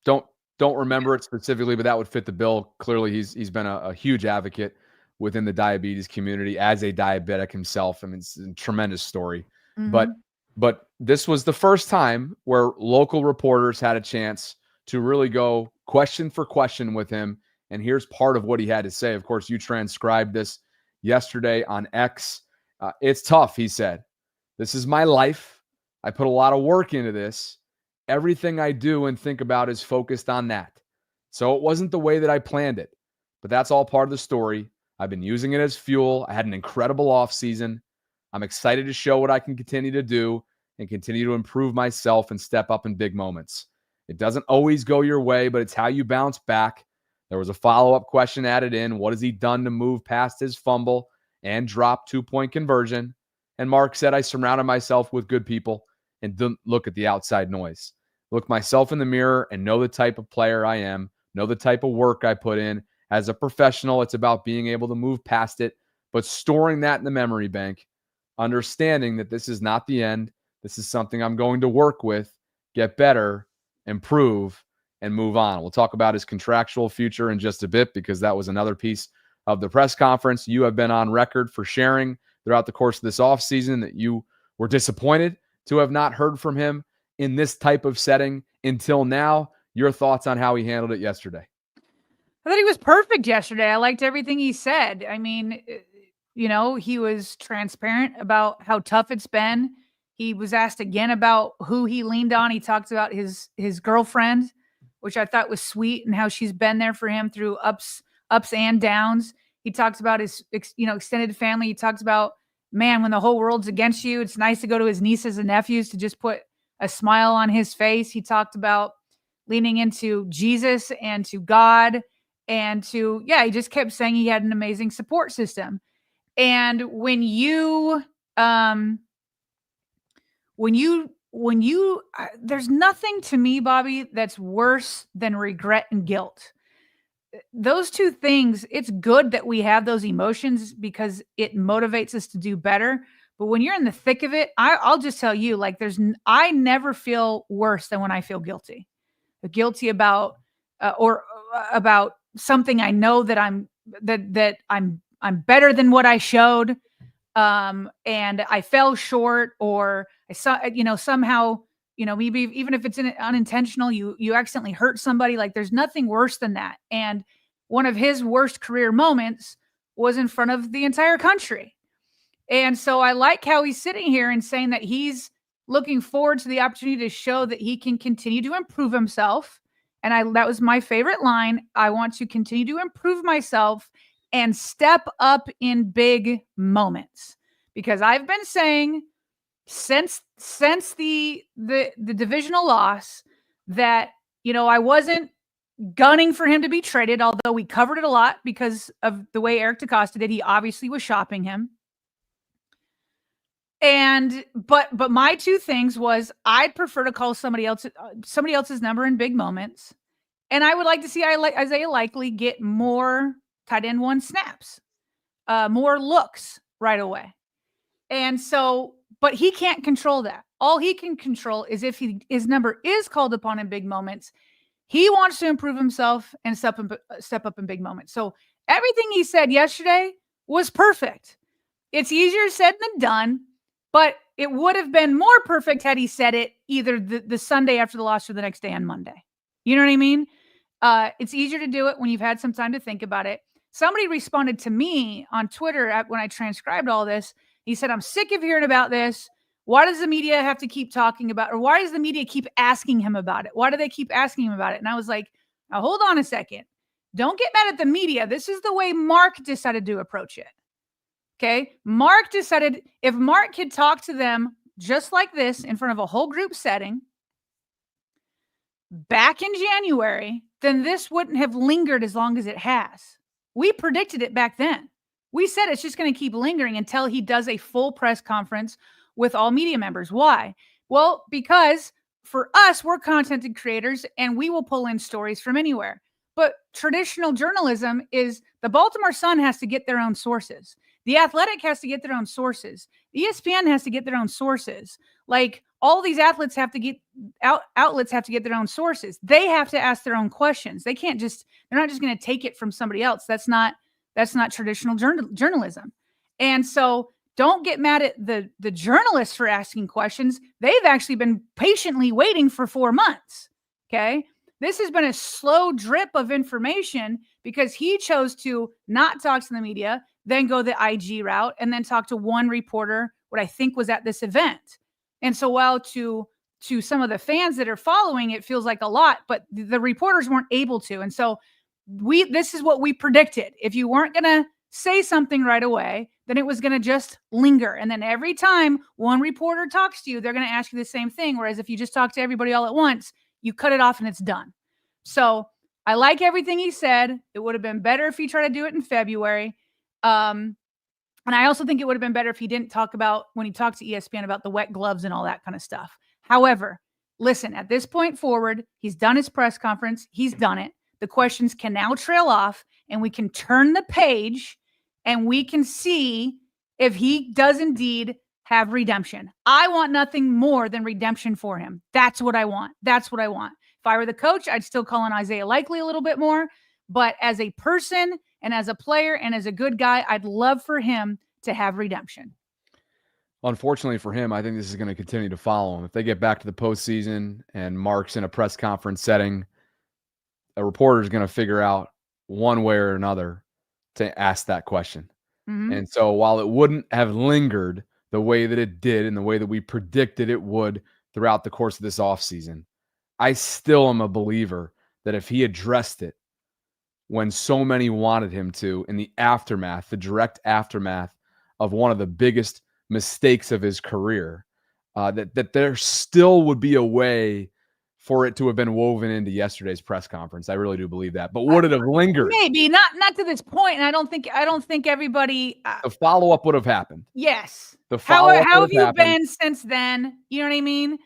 Don't remember it specifically, but that would fit the bill. Clearly, he's been a huge advocate within the diabetes community as a diabetic himself. I mean, it's a tremendous story. But this was the first time where local reporters had a chance to really go question for question with him. And here's part of what he had to say. Of course, you transcribed this yesterday on X. It's tough, he said. This is my life. I put a lot of work into this. Everything I do and think about is focused on that. So it wasn't the way that I planned it, but that's all part of the story. I've been using it as fuel. I had an incredible offseason. I'm excited to show what I can continue to do and continue to improve myself and step up in big moments. It doesn't always go your way, but it's how you bounce back. There was a follow-up question added in. What has he done to move past his fumble and drop 2-point conversion? And Mark said, I surrounded myself with good people and didn't look at the outside noise. Look myself in the mirror and know the type of player I am, know the type of work I put in. As a professional, it's about being able to move past it, but storing that in the memory bank, understanding that this is not the end. This is something I'm going to work with, get better, improve, and move on. We'll talk about his contractual future in just a bit, because that was another piece of the press conference. You have been on record for sharing throughout the course of this offseason that you were disappointed to have not heard from him in this type of setting until now. Your thoughts on how he handled it yesterday? I thought he was perfect yesterday. I liked everything he said. I mean, he was transparent about how tough it's been. He was asked again about who he leaned on. He talked about his girlfriend, which I thought was sweet, and how she's been there for him through ups and downs. He talks about his extended family. He talks about, man, when the whole world's against you, it's nice to go to his nieces and nephews to just put a smile on his face. He talked about leaning into Jesus and to God, and he just kept saying he had an amazing support system. And when you there's nothing to me, Bobby, that's worse than regret and guilt. Those two things, it's good that we have those emotions because it motivates us to do better. But when you're in the thick of it, I'll just tell you, like, I never feel worse than when I feel guilty. Guilty about or about something I know that I'm better than what I showed, and I fell short, or I saw, somehow, maybe even if it's unintentional, you accidentally hurt somebody. Like, there's nothing worse than that. And one of his worst career moments was in front of the entire country. And so I like how he's sitting here and saying that he's looking forward to the opportunity to show that he can continue to improve himself. And that was my favorite line. I want to continue to improve myself and step up in big moments, because I've been saying since the divisional loss that, I wasn't gunning for him to be traded, although we covered it a lot because of the way Eric DeCosta did. He obviously was shopping him. But my two things was, I'd prefer to call somebody else's number in big moments. And I would like to see Isaiah Likely get more tight end one snaps, more looks right away. And so, but he can't control that. All he can control is if his number is called upon in big moments, he wants to improve himself and step up in big moments. So everything he said yesterday was perfect. It's easier said than done, but it would have been more perfect had he said it either the Sunday after the loss or the next day on Monday. You know what I mean? It's easier to do it when you've had some time to think about it. Somebody responded to me on Twitter when I transcribed all this. He said, I'm sick of hearing about this. Why does the media have to keep talking about, or why does the media keep asking him about it? Why do they keep asking him about it? And I was like, Now, hold on a second. Don't get mad at the media. This is the way Mark decided to approach it. Okay. Mark decided if Mark could talk to them just like this in front of a whole group setting back in January, then this wouldn't have lingered as long as it has. We predicted it back then. We said it's just going to keep lingering until he does a full press conference with all media members. Why? Well, because for us, we're content creators and we will pull in stories from anywhere. But traditional journalism is the Baltimore Sun has to get their own sources. The Athletic has to get their own sources. ESPN has to get their own sources. Like all these outlets have to get their own sources. They have to ask their own questions. They're not just going to take it from somebody else. That's not traditional journalism. And so don't get mad at the journalists for asking questions. They've actually been patiently waiting for 4 months. Okay. This has been a slow drip of information because he chose to not talk to the media, then go the IG route, and then talk to one reporter, what I think was at this event. And so while to some of the fans that are following, it feels like a lot, but the reporters weren't able to. And so this is what we predicted. If you weren't going to say something right away, then it was going to just linger. And then every time one reporter talks to you, they're going to ask you the same thing. Whereas if you just talk to everybody all at once, you cut it off and it's done. So I like everything he said. It would have been better if he tried to do it in February. And I also think it would have been better if he didn't talk about when he talked to ESPN about the wet gloves and all that kind of stuff. However, listen, at this point forward, he's done his press conference. He's done it. The questions can now trail off and we can turn the page and we can see if he does indeed have redemption. I want nothing more than redemption for him. That's what I want. That's what I want. If I were the coach, I'd still call on Isaiah Likely a little bit more. But as a person and as a player and as a good guy, I'd love for him to have redemption. Unfortunately for him, I think this is going to continue to follow him. If they get back to the postseason and Mark's in a press conference setting, a reporter is going to figure out one way or another to ask that question. Mm-hmm. And so while it wouldn't have lingered the way that it did and the way that we predicted it would throughout the course of this offseason, I still am a believer that if he addressed it when so many wanted him to in the aftermath, the direct aftermath of one of the biggest mistakes of his career, that there still would be a way for it to have been woven into yesterday's press conference. I really do believe that. But would it have lingered? Maybe not to this point. And I don't think everybody. The follow-up would have happened. Yes. The follow-up. How have you been since then? You know what I mean?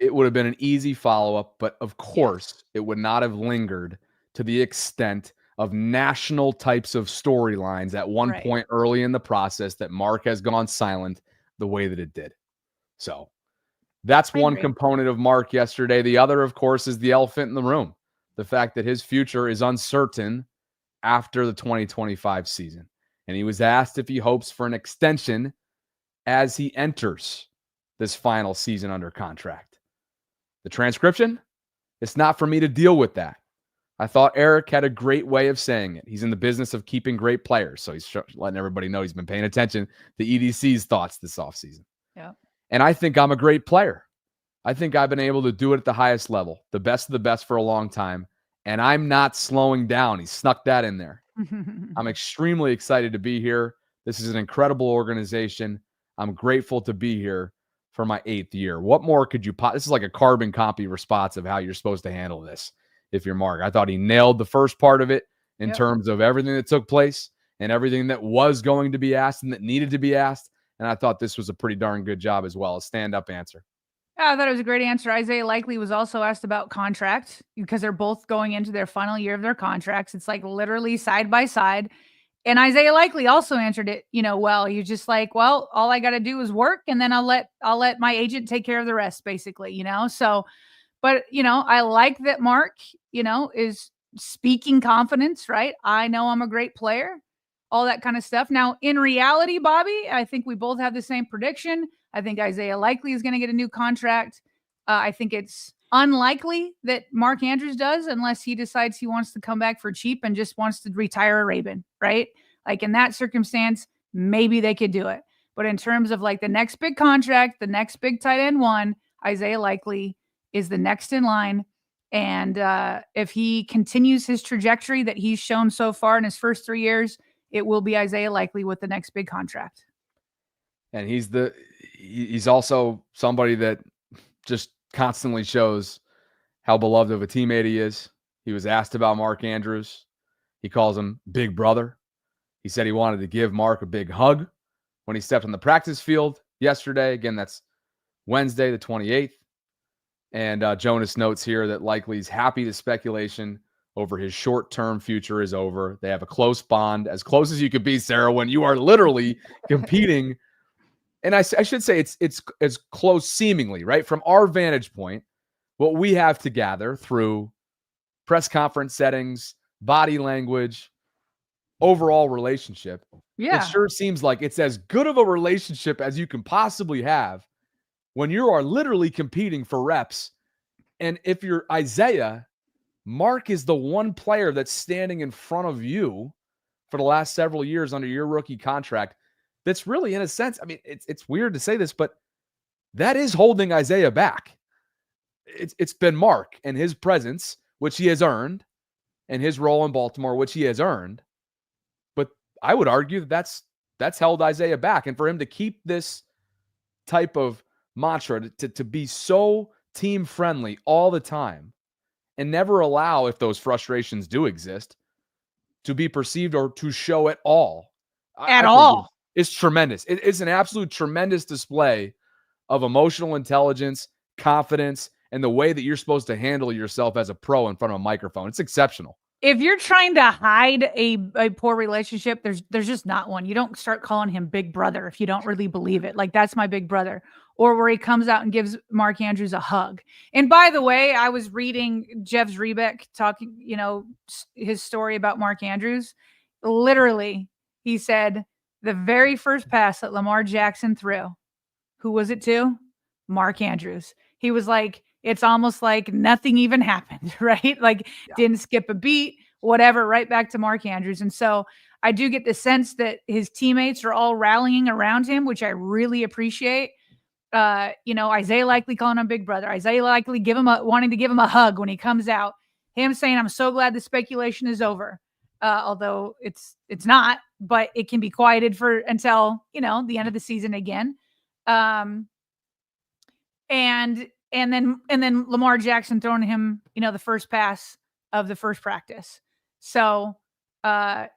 It would have been an easy follow-up, but of course it would not have lingered to the extent of national types of storylines at one point early in the process that Mark has gone silent the way that it did. So that's one component of Mark yesterday. The other, of course, is the elephant in the room. The fact that his future is uncertain after the 2025 season. And he was asked if he hopes for an extension as he enters this final season under contract. The transcription? It's not for me to deal with that. I thought Eric had a great way of saying it. He's in the business of keeping great players. So he's letting everybody know he's been paying attention to EDC's thoughts this offseason. Yeah. And I think I'm a great player. I think I've been able to do it at the highest level, the best of the best for a long time. And I'm not slowing down. He snuck that in there. I'm extremely excited to be here. This is an incredible organization. I'm grateful to be here for my 8th year. What more could you this is like a carbon copy response of how you're supposed to handle this if you're Mark. I thought he nailed the first part of it in terms of everything that took place and everything that was going to be asked and that needed to be asked. And I thought this was a pretty darn good job as well. A stand-up answer. Yeah, I thought it was a great answer. Isaiah Likely was also asked about contract because they're both going into their final year of their contracts. It's like literally side by side. And Isaiah Likely also answered it, well. You're just like, well, all I got to do is work, and then I'll let my agent take care of the rest, basically, So, but I like that Mark, is speaking confidence, right? I know I'm a great player, all that kind of stuff. Now, in reality, Bobby, I think we both have the same prediction. I think Isaiah Likely is going to get a new contract. I think it's unlikely that Mark Andrews does unless he decides he wants to come back for cheap and just wants to retire a Raven, right? Like in that circumstance, maybe they could do it. But in terms of like the next big contract, the next big tight end one, Isaiah Likely is the next in line. And if he continues his trajectory that he's shown so far in his first 3 years, it will be Isaiah Likely with the next big contract. And he's also somebody that just constantly shows how beloved of a teammate he is. He was asked about Mark Andrews. He calls him Big Brother. He said he wanted to give Mark a big hug when he stepped on the practice field yesterday. Again, that's Wednesday, the 28th. And Jonas notes here that Likely's happy the speculation over his short-term future is over. They have a close bond, as close as you could be, Sarah, when you are literally competing. And I should say it's as close seemingly, right? From our vantage point, what we have to gather through press conference settings, body language, overall relationship. Yeah. It sure seems like it's as good of a relationship as you can possibly have when you are literally competing for reps. And if you're Isaiah, Mark is the one player that's standing in front of you for the last several years under your rookie contract. That's really, in a sense, I mean, it's weird to say this, but that is holding Isaiah back. It's been Mark and his presence, which he has earned, and his role in Baltimore, which he has earned. But I would argue that that's held Isaiah back. And for him to keep this type of mantra, to be so team friendly all the time and never allow, if those frustrations do exist, to be perceived or to show at all. At all. It's tremendous. It's an absolute tremendous display of emotional intelligence, confidence, and the way that you're supposed to handle yourself as a pro in front of a microphone. It's exceptional. If you're trying to hide a poor relationship, there's just not one. You don't start calling him Big Brother if you don't really believe it. Like, that's my big brother. Or where he comes out and gives Mark Andrews a hug. And by the way, I was reading Jeff Zrebiec talking, his story about Mark Andrews. Literally, he said the very first pass that Lamar Jackson threw, who was it to? Mark Andrews. He was like, it's almost like nothing even happened, right? Like, didn't skip a beat, whatever, right back to Mark Andrews. And so I do get the sense that his teammates are all rallying around him, which I really appreciate. Isaiah Likely calling him Big Brother. Isaiah Likely wanting to give him a hug when he comes out. Him saying, I'm so glad the speculation is over. Although it's not, but it can be quieted until, the end of the season again. And then Lamar Jackson throwing him, the first pass of the first practice. So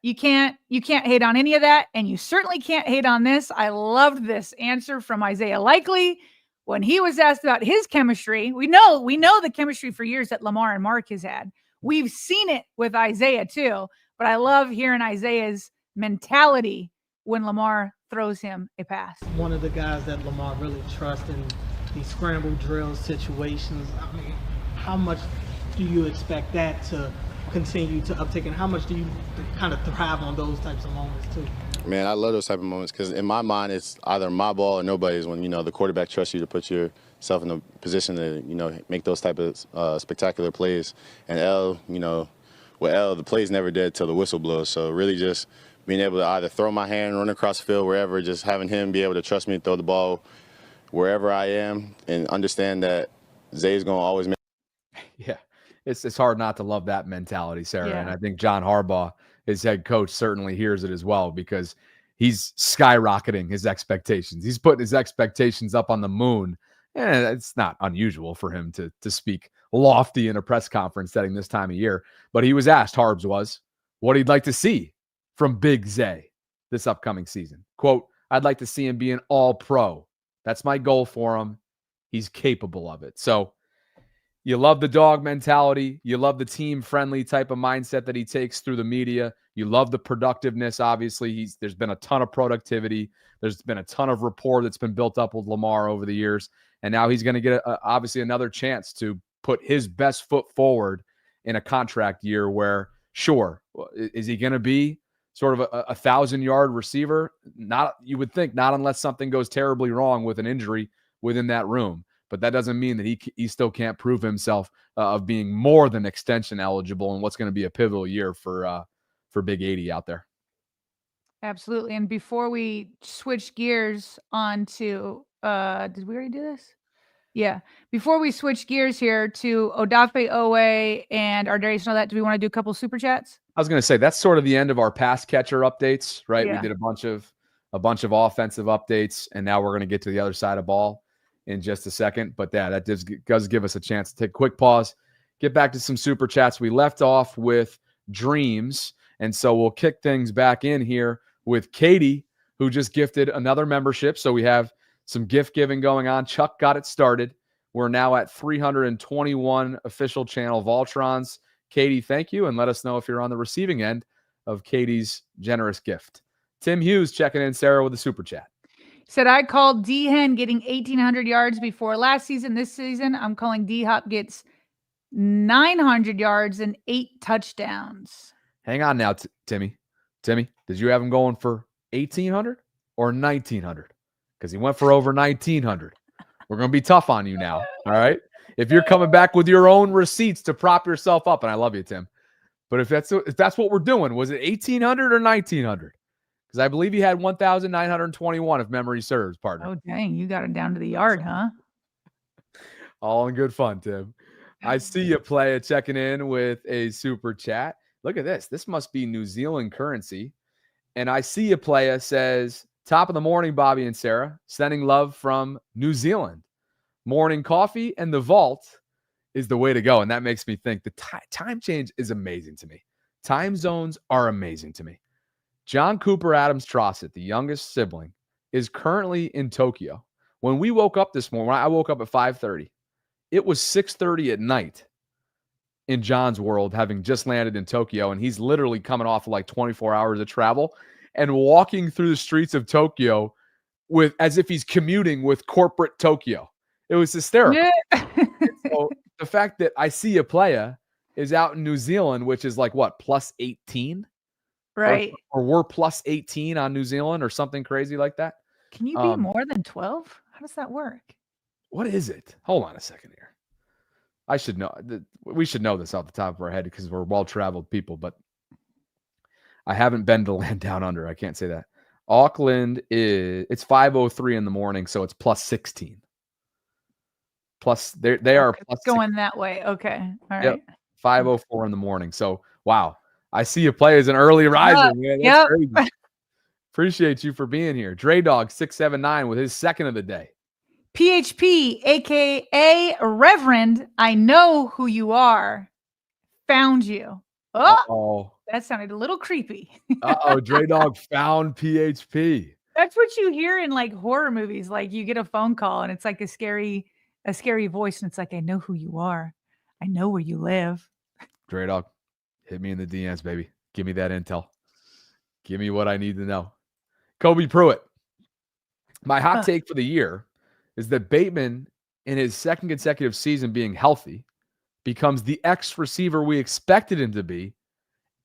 you can't hate on any of that, and you certainly can't hate on this. I loved this answer from Isaiah Likely when he was asked about his chemistry. We know the chemistry for years that Lamar and Mark has had. We've seen it with Isaiah too, but I love hearing Isaiah's mentality when Lamar throws him a pass. One of the guys that Lamar really trusts in these scramble drill situations. I mean, how much do you expect that to continue to uptake, and how much do you kind of thrive on those types of moments too? Man, I love those type of moments because in my mind, it's either my ball or nobody's when, the quarterback trusts you to put yourself in a position to, make those type of spectacular plays. And with L, the play's never dead till the whistle blows. So really just being able to either throw my hand, run across the field, wherever, just having him be able to trust me to throw the ball wherever I am and understand that Zay's going to always make. Yeah, it's hard not to love that mentality, Sarah. Yeah. And I think John Harbaugh, his head coach, certainly hears it as well because he's skyrocketing his expectations. He's putting his expectations up on the moon. And it's not unusual for him to speak lofty in a press conference setting this time of year. But he was asked, Harbs was, what he'd like to see from Big Zay this upcoming season. Quote, I'd like to see him be an all-pro. That's my goal for him. He's capable of it. So you love the dog mentality. You love the team-friendly type of mindset that he takes through the media. You love the productiveness. Obviously, there's been a ton of productivity. There's been a ton of rapport that's been built up with Lamar over the years. And now he's going to get, obviously, another chance to put his best foot forward in a contract year where, sure, is he going to be sort of a 1,000-yard receiver? Not, you would think, not unless something goes terribly wrong with an injury within that room. But that doesn't mean that he still can't prove himself of being more than extension eligible in what's going to be a pivotal year for Big 80 out there. Absolutely. And before we switch gears on to, did we already do this? Yeah. Before we switch gears here to Odafe Owe and Ardarius and all that, do we want to do a couple super chats? I was going to say that's sort of the end of our pass catcher updates, right? Yeah. We did a bunch of offensive updates, and now we're going to get to the other side of ball in just a second. But yeah, that does give us a chance to take a quick pause, get back to some super chats. We left off with dreams, and so we'll kick things back in here with Katie, who just gifted another membership. So we have some gift giving going on. Chuck got it started. We're now at 321 official channel Voltrons. Katie, thank you, and let us know if you're on the receiving end of Katie's generous gift. Tim Hughes checking in, Sarah, with a super chat. Said, I called D-Hen getting 1,800 yards before last season. This season, I'm calling D-Hop gets 900 yards and 8 touchdowns. Hang on now, Timmy. Timmy, did you have him going for 1,800 or 1,900? Because he went for over 1,900. We're going to be tough on you now, all right? If you're coming back with your own receipts to prop yourself up, and I love you, Tim, but if that's what we're doing, was it 1,800 or 1,900? Because I believe you had 1,921, if memory serves, partner. Oh, dang. You got it down to the yard, huh? All in good fun, Tim. I see you, playa, checking in with a super chat. Look at this. This must be New Zealand currency. And I see you, playa, says, top of the morning, Bobby and Sarah. Sending love from New Zealand. Morning coffee and the vault is the way to go. And that makes me think the time change is amazing to me. Time zones are amazing to me. John Cooper Adams Trossett, the youngest sibling, is currently in Tokyo. When we woke up this morning, when I woke up at 5:30, it was 6:30 at night in John's world, having just landed in Tokyo. And he's literally coming off of like 24 hours of travel and walking through the streets of Tokyo as if he's commuting with corporate Tokyo. It was hysterical. Yeah. So the fact that I see a playa is out in New Zealand, which is like what, plus 18? Right. Or we're plus 18 on New Zealand or something crazy like that. Can you be more than 12? How does that work? What is it? Hold on a second here. I should know. We should know this off the top of our head because we're well-traveled people, but I haven't been to land down under. I can't say that. Auckland it's 5:03 in the morning, so it's plus 16. Plus, they are plus going 16. that way. Okay. All right. Yep. 5:04 in the morning. So, wow. I see you play as an early riser, man. That's crazy. Appreciate you for being here. Dre Dog 679 with his second of the day. PHP, aka Reverend, I know who you are. Found you. Oh, that sounded a little creepy. Dre Dog found PHP. That's what you hear in like horror movies. Like you get a phone call and it's like a scary voice, and it's like, I know who you are. I know where you live. Dre Dog, hit me in the DMs, baby. Give me that intel. Give me what I need to know. Kobe Pruitt. My hot take for the year is that Bateman, in his second consecutive season being healthy, becomes the X receiver we expected him to be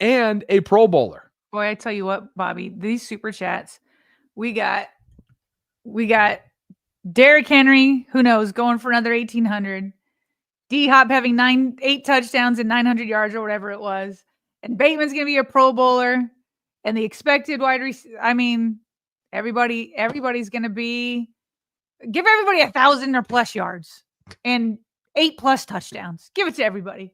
and a Pro Bowler. Boy, I tell you what, Bobby, these super chats, we got Derrick Henry, who knows, going for another 1,800. D-Hop having 8 touchdowns and 900 yards or whatever it was. And Bateman's going to be a Pro Bowler. And the expected wide receiver, I mean, everybody's going to give everybody 1,000 or plus yards and 8+ touchdowns. Give it to everybody.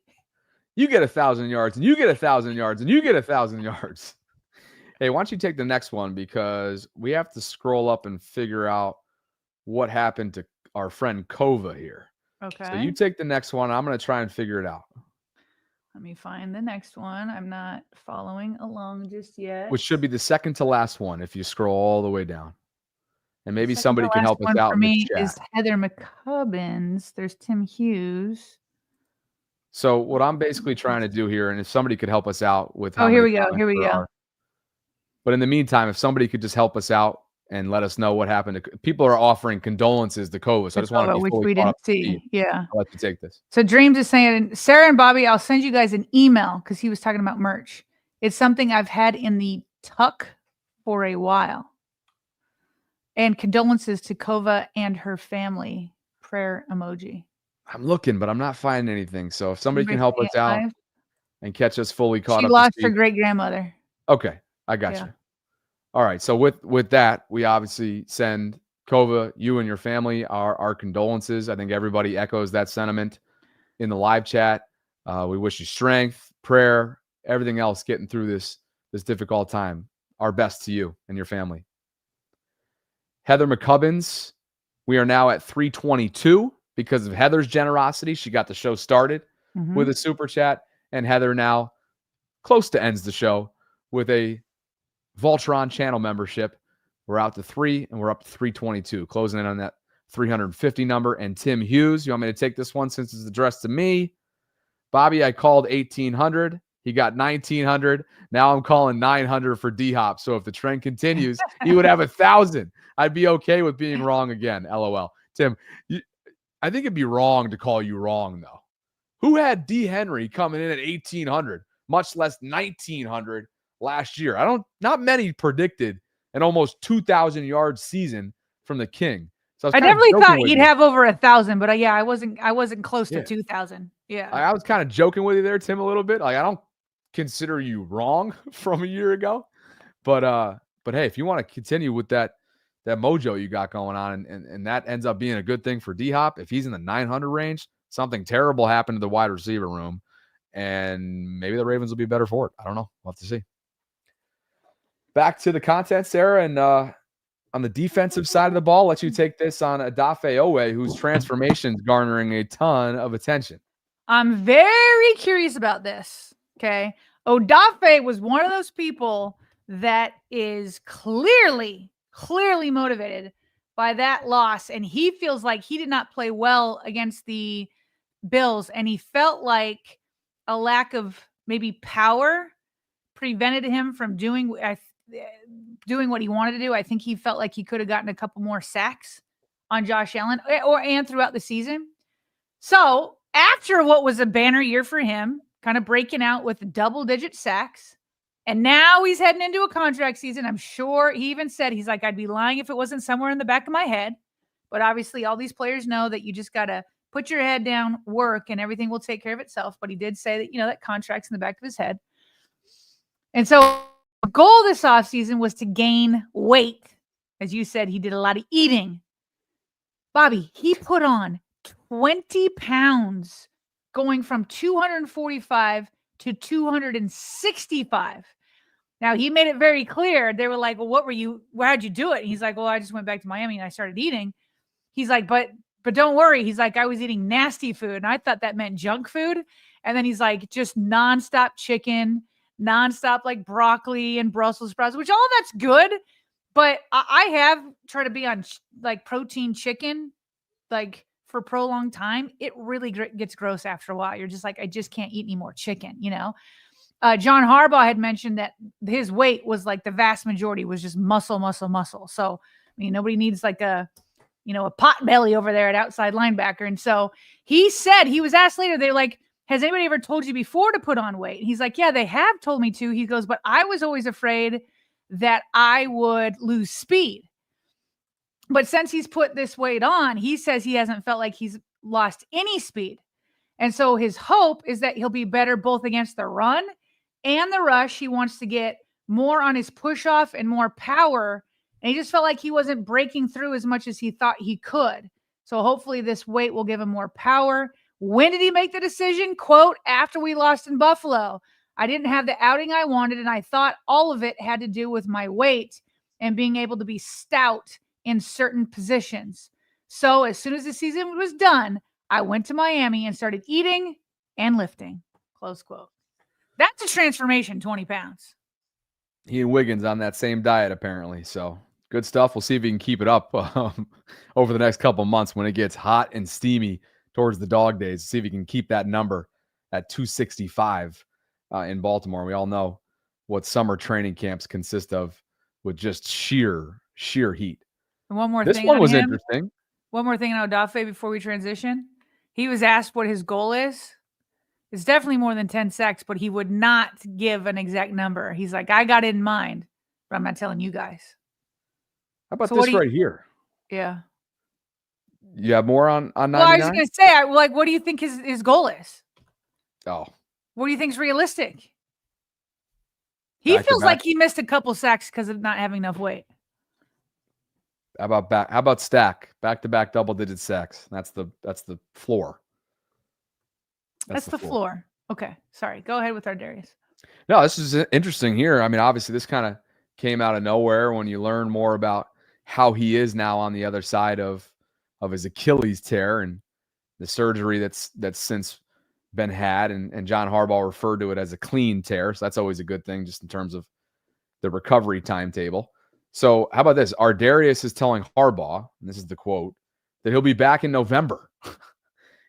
You get 1,000 yards, and you get 1,000 yards, and you get 1,000 yards. Hey, why don't you take the next one, because we have to scroll up and figure out what happened to our friend Kova here. Okay. So you take the next one. I'm going to try and figure it out. Let me find the next one. I'm not following along just yet. Which should be the second to last one if you scroll all the way down. And maybe Second somebody can help us out. For me is Heather McCubbins. There's Tim Hughes. So what I'm basically trying to do here, and if somebody could help us out with how here we go. But in the meantime, if somebody could just help us out and let us know what happened. People are offering condolences to Kova, so I just want to be which fully we caught didn't up to see. speed. Yeah. I'll let you take this. So Dreams is saying, Sarah and Bobby, I'll send you guys an email because he was talking about merch. It's something I've had in the tuck for a while. And condolences to Kova and her family. Prayer emoji. I'm looking, but I'm not finding anything. So if somebody can help us out and catch us fully caught up. She lost her great grandmother. Okay, I got you. All right. So with that, we obviously send Kova, you and your family, our condolences. I think everybody echoes that sentiment in the live chat. We wish you strength, prayer, everything else getting through this difficult time. Our best to you and your family. Heather McCubbins, we are now at 322 because of Heather's generosity. She got the show started with a super chat, and Heather now close to ends the show with a Voltron channel membership. We're out to 3, and we're up to 322, closing in on that 350 number. And Tim Hughes, you want me to take this one since it's addressed to me? Bobby, I called 1,800. He got 1,900. Now I'm calling 900 for D-Hop. So if the trend continues, he would have 1,000. I'd be okay with being wrong again. LOL. Tim, I think it'd be wrong to call you wrong, though. Who had D. Henry coming in at 1,800, much less 1,900 last year? Not many predicted an almost 2,000 yard season from the King. So I definitely thought he'd have over 1,000, but I wasn't close to 2,000. Yeah. I was kind of joking with you there, Tim, a little bit. Like, I don't consider you wrong from a year ago, but hey, if you want to continue with that mojo you got going on, and that ends up being a good thing for D-Hop, if he's in the 900 range, something terrible happened to the wide receiver room, and maybe the Ravens will be better for it. I don't know. We'll have to see. Back to the content, Sarah, and on the defensive side of the ball, let you take this on Odafe Owe, whose transformation is garnering a ton of attention. I'm very curious about this. Okay. Odafe was one of those people that is clearly motivated by that loss. And he feels like he did not play well against the Bills. And he felt like a lack of maybe power prevented him from doing what he wanted to do. I think he felt like he could have gotten a couple more sacks on Josh Allen and throughout the season. So after what was a banner year for him, kind of breaking out with double-digit sacks, and now he's heading into a contract season. I'm sure he even said, he's like, I'd be lying if it wasn't somewhere in the back of my head. But obviously all these players know that you just got to put your head down, work, and everything will take care of itself. But he did say that, that contract's in the back of his head. And so the goal this offseason was to gain weight. As you said, he did a lot of eating. Bobby, he put on 20 pounds going from 245 to 265. Now, he made it very clear. They were like, well, how'd you do it? And he's like, well, I just went back to Miami and I started eating. He's like, but don't worry. He's like, I was eating nasty food. And I thought that meant junk food. And then he's like, just nonstop chicken, nonstop like broccoli and Brussels sprouts, which all that's good. But I have tried to be on like protein chicken, like for a prolonged time. It really gets gross after a while. You're just like, I just can't eat any more chicken, John Harbaugh had mentioned that his weight was like the vast majority was just muscle. So, nobody needs like a pot belly over there at outside linebacker. And so he said, he was asked later, they're like, has anybody ever told you before to put on weight? And he's like, yeah, they have told me to. He goes, but I was always afraid that I would lose speed. But since he's put this weight on, he says he hasn't felt like he's lost any speed. And so his hope is that he'll be better both against the run and the rush. He wants to get more on his push off and more power. And he just felt like he wasn't breaking through as much as he thought he could. So hopefully this weight will give him more power. When did he make the decision? Quote, after we lost in Buffalo, I didn't have the outing I wanted. And I thought all of it had to do with my weight and being able to be stout in certain positions. So as soon as the season was done, I went to Miami and started eating and lifting. Close quote. That's a transformation, 20 pounds. He and Wiggins on that same diet, apparently. So good stuff. We'll see if he can keep it up over the next couple months when it gets hot and steamy towards the dog days. See if he can keep that number at 265 in Baltimore. We all know what summer training camps consist of with just sheer heat. And one more this thing. This one was interesting. One more thing on Odafe before we transition. He was asked what his goal is. It's definitely more than 10 sacks, but he would not give an exact number. He's like, I got it in mind, but I'm not telling you guys. How about this right here? Yeah. You have more on 99? Well, I was going to say, what do you think his goal is? Oh. What do you think is realistic? He feels like he missed a couple sacks because of not having enough weight. How about stack? Back-to-back double-digit sacks. That's the floor. That's the floor. Okay. Sorry. Go ahead with Ardarius. No, this is interesting here. I mean, obviously, this kind of came out of nowhere when you learn more about how he is now on the other side of his Achilles tear and the surgery that's since been had. And John Harbaugh referred to it as a clean tear. So that's always a good thing just in terms of the recovery timetable. So how about this? Ardarius is telling Harbaugh, and this is the quote, that he'll be back in November.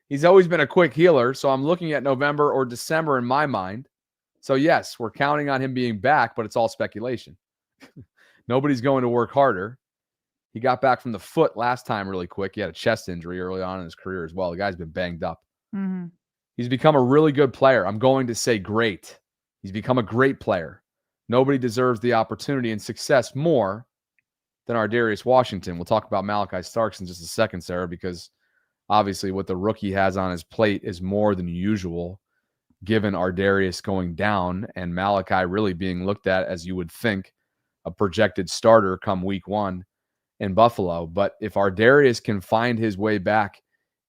He's always been a quick healer, so I'm looking at November or December in my mind. So yes, we're counting on him being back, but it's all speculation. Nobody's going to work harder. He got back from the foot last time really quick. He had a chest injury early on in his career as well. The guy's been banged up. Mm-hmm. He's become a really good player. I'm going to say great. He's become a great player. Nobody deserves the opportunity and success more than Ardarius Washington. We'll talk about Malachi Starks in just a second, Sarah, because obviously what the rookie has on his plate is more than usual, given Ardarius going down and Malachi really being looked at as you would think a projected starter come week 1 in Buffalo. But if Ardarius can find his way back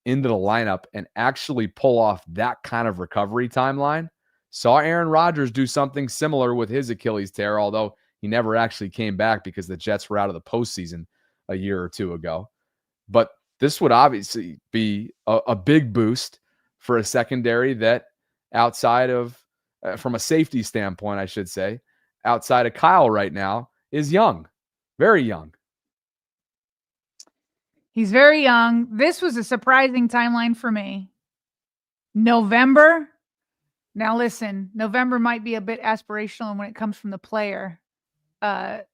into the lineup and actually pull off that kind of recovery timeline, saw Aaron Rodgers do something similar with his Achilles tear, although he never actually came back because the Jets were out of the postseason a year or two ago. But this would obviously be a big boost for a secondary that outside of, from a safety standpoint, I should say, outside of Kyle right now, is young, very young. He's very young. This was a surprising timeline for me. November. Now listen, November might be a bit aspirational when it comes from the player. Obviously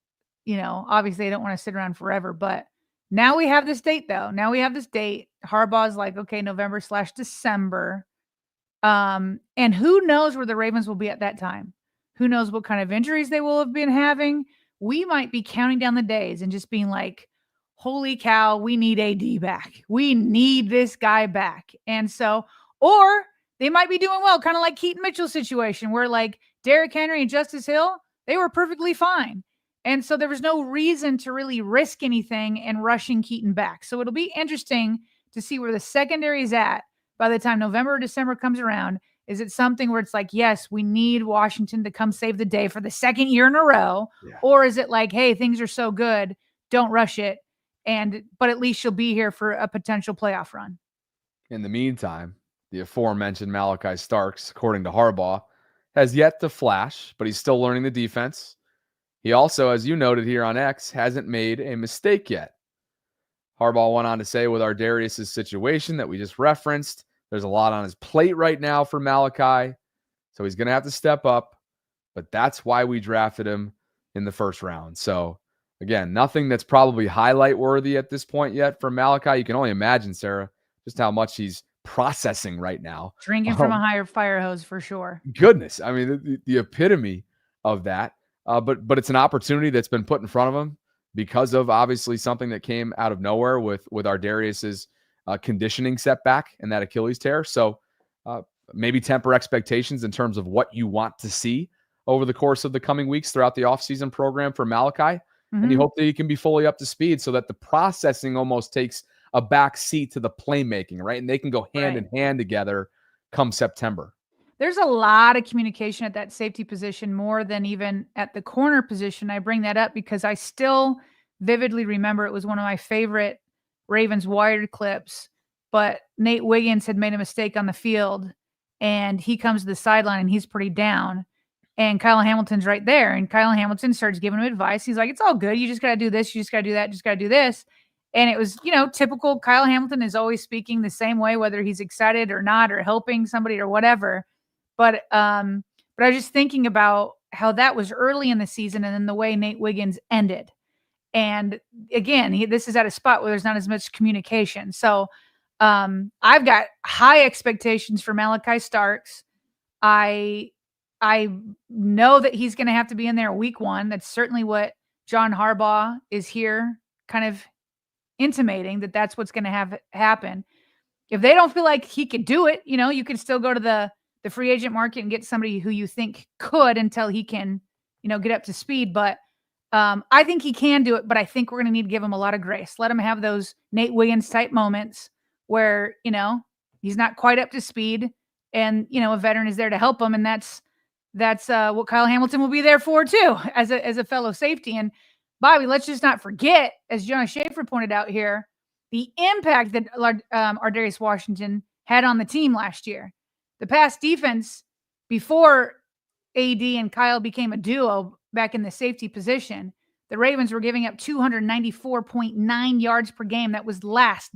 they don't want to sit around forever, but now we have this date though. Now we have this date. Harbaugh's like, okay, November/December. And who knows where the Ravens will be at that time? Who knows what kind of injuries they will have been having? We might be counting down the days and just being like, holy cow, we need AD back. We need this guy back. And so, or they might be doing well, kind of like Keaton Mitchell's situation where like Derrick Henry and Justice Hill, they were perfectly fine. And so there was no reason to really risk anything and rushing Keaton back. So it'll be interesting to see where the secondary is at by the time November or December comes around. Is it something where it's like, yes, we need Washington to come save the day for the second year in a row? Yeah. Or is it like, hey, things are so good, don't rush it. But at least you'll be here for a potential playoff run. In the meantime, the aforementioned Malachi Starks, according to Harbaugh, has yet to flash, but he's still learning the defense. He also, as you noted here on X, hasn't made a mistake yet. Harbaugh went on to say with Ardarius' situation that we just referenced, there's a lot on his plate right now for Malachi, so he's going to have to step up, but that's why we drafted him in the first round. So, again, nothing that's probably highlight worthy at this point yet from Malachi. You can only imagine, Sarah, just how much he's processing right now. Drinking from a higher fire hose for sure. Goodness. I mean, the epitome of that. But it's an opportunity that's been put in front of him because of obviously something that came out of nowhere with Ardarius's conditioning setback and that Achilles tear. So maybe temper expectations in terms of what you want to see over the course of the coming weeks throughout the offseason program for Malachi. Mm-hmm. And you hope that he can be fully up to speed so that the processing almost takes a back seat to the playmaking, right? And they can go hand in hand together come September. There's a lot of communication at that safety position, more than even at the corner position. I bring that up because I still vividly remember it was one of my favorite Ravens Wired clips, but Nate Wiggins had made a mistake on the field and he comes to the sideline and he's pretty down and Kyle Hamilton's right there. And Kyle Hamilton starts giving him advice. He's like, it's all good. You just got to do this. You just got to do that. You just got to do this. And it was, typical. Kyle Hamilton is always speaking the same way, whether he's excited or not, or helping somebody or whatever. But I was just thinking about how that was early in the season and then the way Nate Wiggins ended. And again, this is at a spot where there's not as much communication. So I've got high expectations for Malachi Starks. I know that he's going to have to be in there week 1. That's certainly what John Harbaugh is here kind of intimating, that that's what's going to have happen. If they don't feel like he could do it, you can still go to the free agent market and get somebody who you think could until he can, get up to speed. But I think he can do it, but I think we're going to need to give him a lot of grace. Let him have those Nate Wiggins type moments where, he's not quite up to speed and, a veteran is there to help him. And that's what Kyle Hamilton will be there for too, as a fellow safety. And Bobby, let's just not forget, as John Schaefer pointed out here, the impact that Ardarius Washington had on the team last year. The pass defense before AD and Kyle became a duo back in the safety position, the Ravens were giving up 294.9 yards per game. That was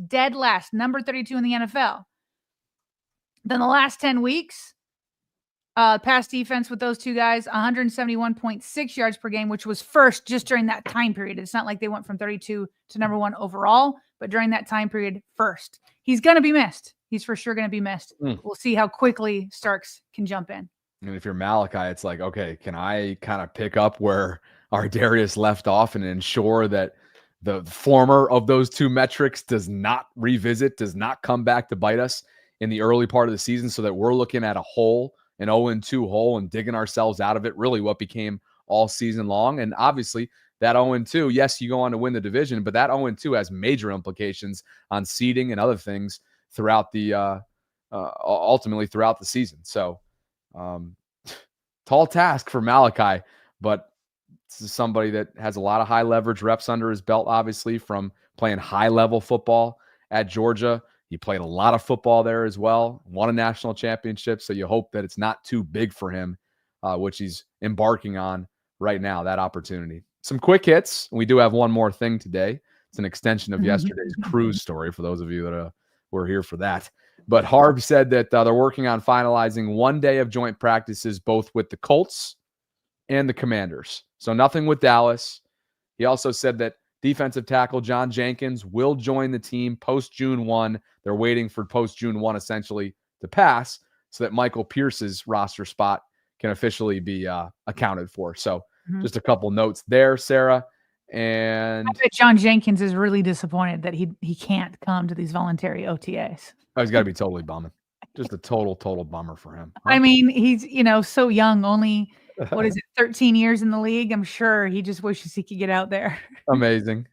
dead last, number 32 in the NFL. Then the last 10 weeks, pass defense with those two guys, 171.6 yards per game, which was first just during that time period. It's not like they went from 32 to number 1 overall, but during that time period first. He's going to be missed. He's for sure going to be missed. We'll see how quickly Starks can jump in. And if you're Malachi, it's like, okay, can I kind of pick up where Ardarius left off and ensure that the former of those two metrics does not come back to bite us in the early part of the season, so that we're looking at a hole, an 0-2 hole, and digging ourselves out of it, really what became all season long. And obviously that 0-2, yes, you go on to win the division, but that 0-2 has major implications on seeding and other things throughout the ultimately throughout the season. So tall task for Malachi, but this is somebody that has a lot of high leverage reps under his belt, obviously, from playing high level football at Georgia. He played a lot of football there as well, won a national championship. So you hope that it's not too big for him, which he's embarking on right now, that opportunity. Some quick hits. We do have one more thing today. It's an extension of yesterday's cruise story for those of you that were here for that. But Harb said that they're working on finalizing 1 day of joint practices, both with the Colts and the Commanders. So nothing with Dallas. He also said that defensive tackle John Jenkins will join the team post-June 1. They're waiting for post-June 1 essentially to pass so that Michael Pierce's roster spot can officially be accounted for. So just a couple notes there, Sarah. And I bet John Jenkins is really disappointed that he can't come to these voluntary OTAs. Oh, he's got to be totally bumming. Just a total bummer for him. Huh? I mean, he's, so young, only, 13 years in the league. I'm sure he just wishes he could get out there. Amazing.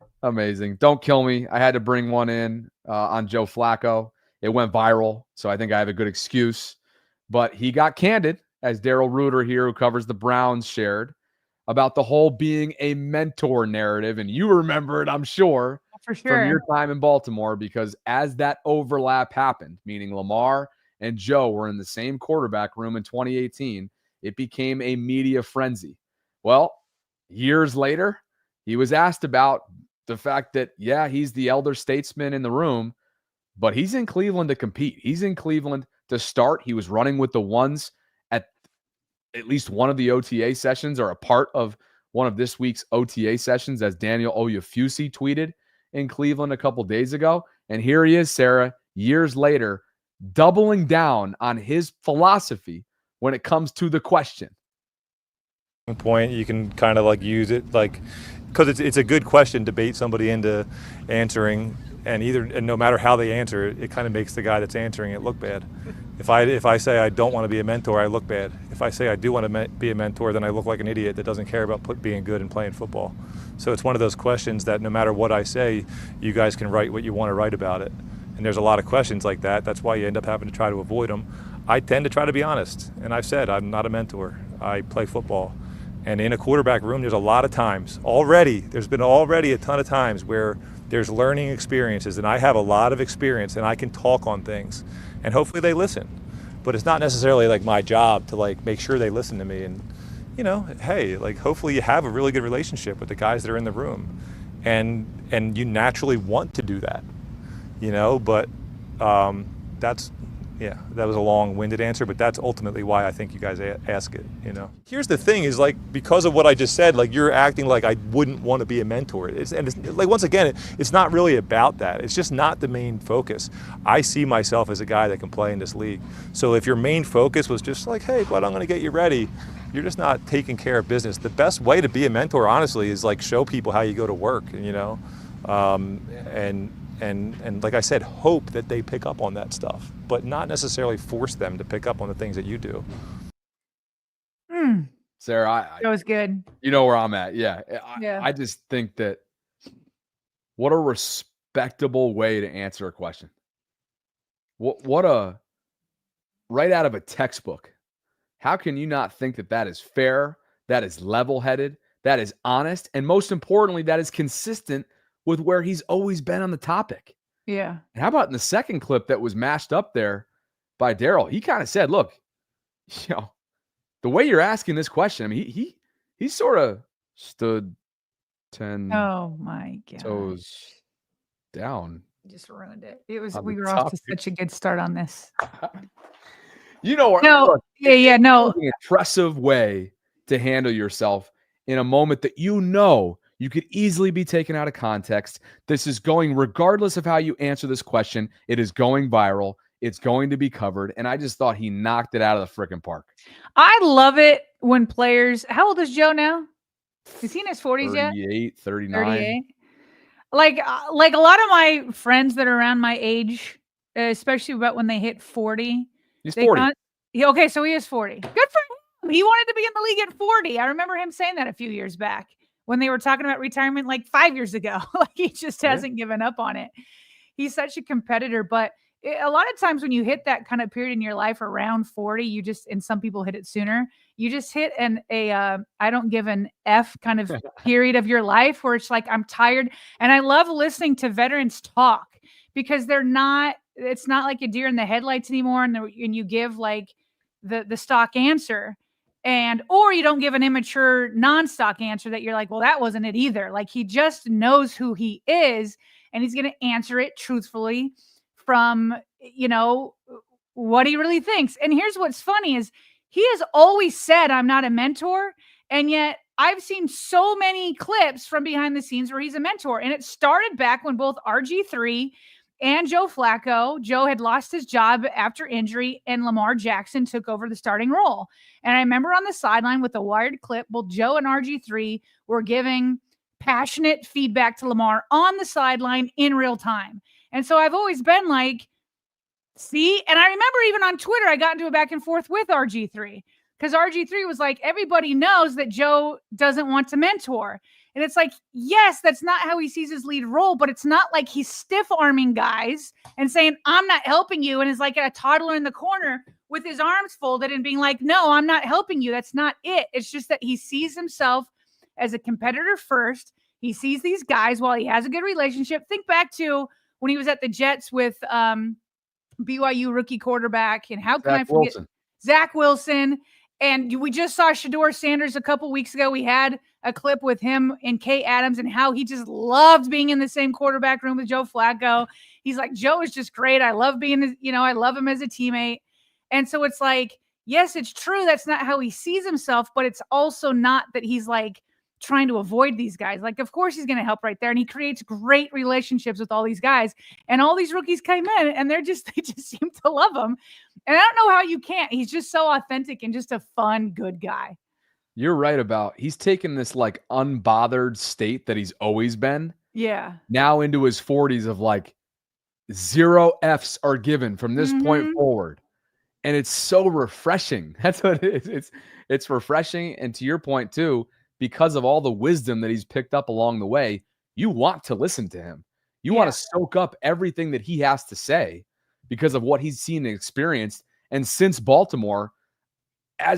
Don't kill me. I had to bring one in on Joe Flacco. It went viral, so I think I have a good excuse. But he got candid, as Daryl Reuter here, who covers the Browns, shared, about the whole being a mentor narrative. And you remember it, I'm sure, for sure, from your time in Baltimore, because as that overlap happened, meaning Lamar and Joe were in the same quarterback room in 2018, it became a media frenzy. Well, years later, he was asked about the fact that, yeah, he's the elder statesman in the room, but he's in Cleveland to compete. He's in Cleveland to start. He was running with the ones at least one of the OTA sessions, or a part of one of this week's OTA sessions, as Daniel Oyefusi tweeted in Cleveland a couple days ago. And here he is, Sarah, years later, doubling down on his philosophy when it comes to the question. Point, you can kind of like use it like, because it's a good question to bait somebody into answering, and no matter how they answer it, it kind of makes the guy that's answering it look bad. If I say I don't want to be a mentor, I look bad. If I say I do want to be a mentor, then I look like an idiot that doesn't care about being good and playing football. So it's one of those questions that no matter what I say, you guys can write what you want to write about it. And there's a lot of questions like that. That's why you end up having to try to avoid them. I tend to try to be honest. And I've said I'm not a mentor. I play football. And in a quarterback room, there's a lot of times there's been a ton of times where there's learning experiences, and I have a lot of experience and I can talk on things, and hopefully they listen. But it's not necessarily like my job to like make sure they listen to me. And hey, like hopefully you have a really good relationship with the guys that are in the room, and you naturally want to do that, but that was a long-winded answer, but that's ultimately why I think you guys ask it, Here's the thing is, like, because of what I just said, like, you're acting like I wouldn't want to be a mentor. It's like, once again, it's not really about that. It's just not the main focus. I see myself as a guy that can play in this league. So if your main focus was just like, hey, but I'm going to get you ready, you're just not taking care of business. The best way to be a mentor, honestly, is like show people how you go to work, and like I said, hope that they pick up on that stuff, but not necessarily force them to pick up on the things that you do. Sarah, That was good. you know where I'm at. Yeah. Yeah. I just think that what a respectable way to answer a question. What a right out of a textbook. How can you not think that that is fair, that is level-headed, that is honest, and most importantly, that is consistent with where he's always been on the topic? Yeah. And how about in the second clip that was mashed up there by Daryl? He kind of said, look, the way you're asking this question, I mean, he sort of stood 10 Oh my God. toes down. Just ruined it. It was, On we the were off to topic. such a good start on this. Where No, look, yeah, no. an impressive way to handle yourself in a moment that you could easily be taken out of context. This is going, regardless of how you answer this question, it is going viral. It's going to be covered. And I just thought he knocked it out of the freaking park. I love it when players, how old is Joe now? Is he in his 40s yet? 38, 39. 38. Like a lot of my friends that are around my age, especially about when they hit 40. He's 40. Okay, so he is 40. Good for him. He wanted to be in the league at 40. I remember him saying that a few years back when they were talking about retirement like 5 years ago. Like he just hasn't given up on it. He's such a competitor, but a lot of times when you hit that kind of period in your life around 40, and some people hit it sooner, you just hit I don't give an F kind of period of your life where it's like, I'm tired. And I love listening to veterans talk because it's not like a deer in the headlights anymore. And you give like the stock answer or you don't give an immature non-stock answer that you're like, well, that wasn't it either. Like he just knows who he is and he's going to answer it truthfully from, what he really thinks. And here's what's funny is he has always said, I'm not a mentor. And yet I've seen so many clips from behind the scenes where he's a mentor. And it started back when both RG3 and Joe Flacco, Joe had lost his job after injury and Lamar Jackson took over the starting role. And I remember on the sideline with the wired clip, both Joe and RG3 were giving passionate feedback to Lamar on the sideline in real time. And so I've always been like, see, and I remember even on Twitter, I got into a back and forth with RG3 because RG3 was like, everybody knows that Joe doesn't want to mentor. And it's like, yes, that's not how he sees his lead role, but it's not like he's stiff arming guys and saying, I'm not helping you. And is like a toddler in the corner with his arms folded and being like, no, I'm not helping you. That's not it. It's just that he sees himself as a competitor first. He sees these guys while he has a good relationship. Think back to when he was at the Jets with BYU rookie quarterback, and how can I forget Zach Wilson? And we just saw Shedeur Sanders a couple weeks ago. We had a clip with him and Kay Adams and how he just loved being in the same quarterback room with Joe Flacco. He's like, Joe is just great. I love I love him as a teammate. And so it's like, yes, it's true. That's not how he sees himself, but it's also not that he's like trying to avoid these guys. Like, of course he's going to help right there. And he creates great relationships with all these guys. And all these rookies came in and they just seem to love him. And I don't know how you can't. He's just so authentic and just a fun, good guy. You're right about he's taken this like unbothered state that he's always been. Yeah. Now into his 40s of like 0 Fs are given from this point forward. And it's so refreshing. That's what it is. It's refreshing. And to your point too, because of all the wisdom that he's picked up along the way, you want to listen to him. You want to soak up everything that he has to say because of what he's seen and experienced. And since Baltimore,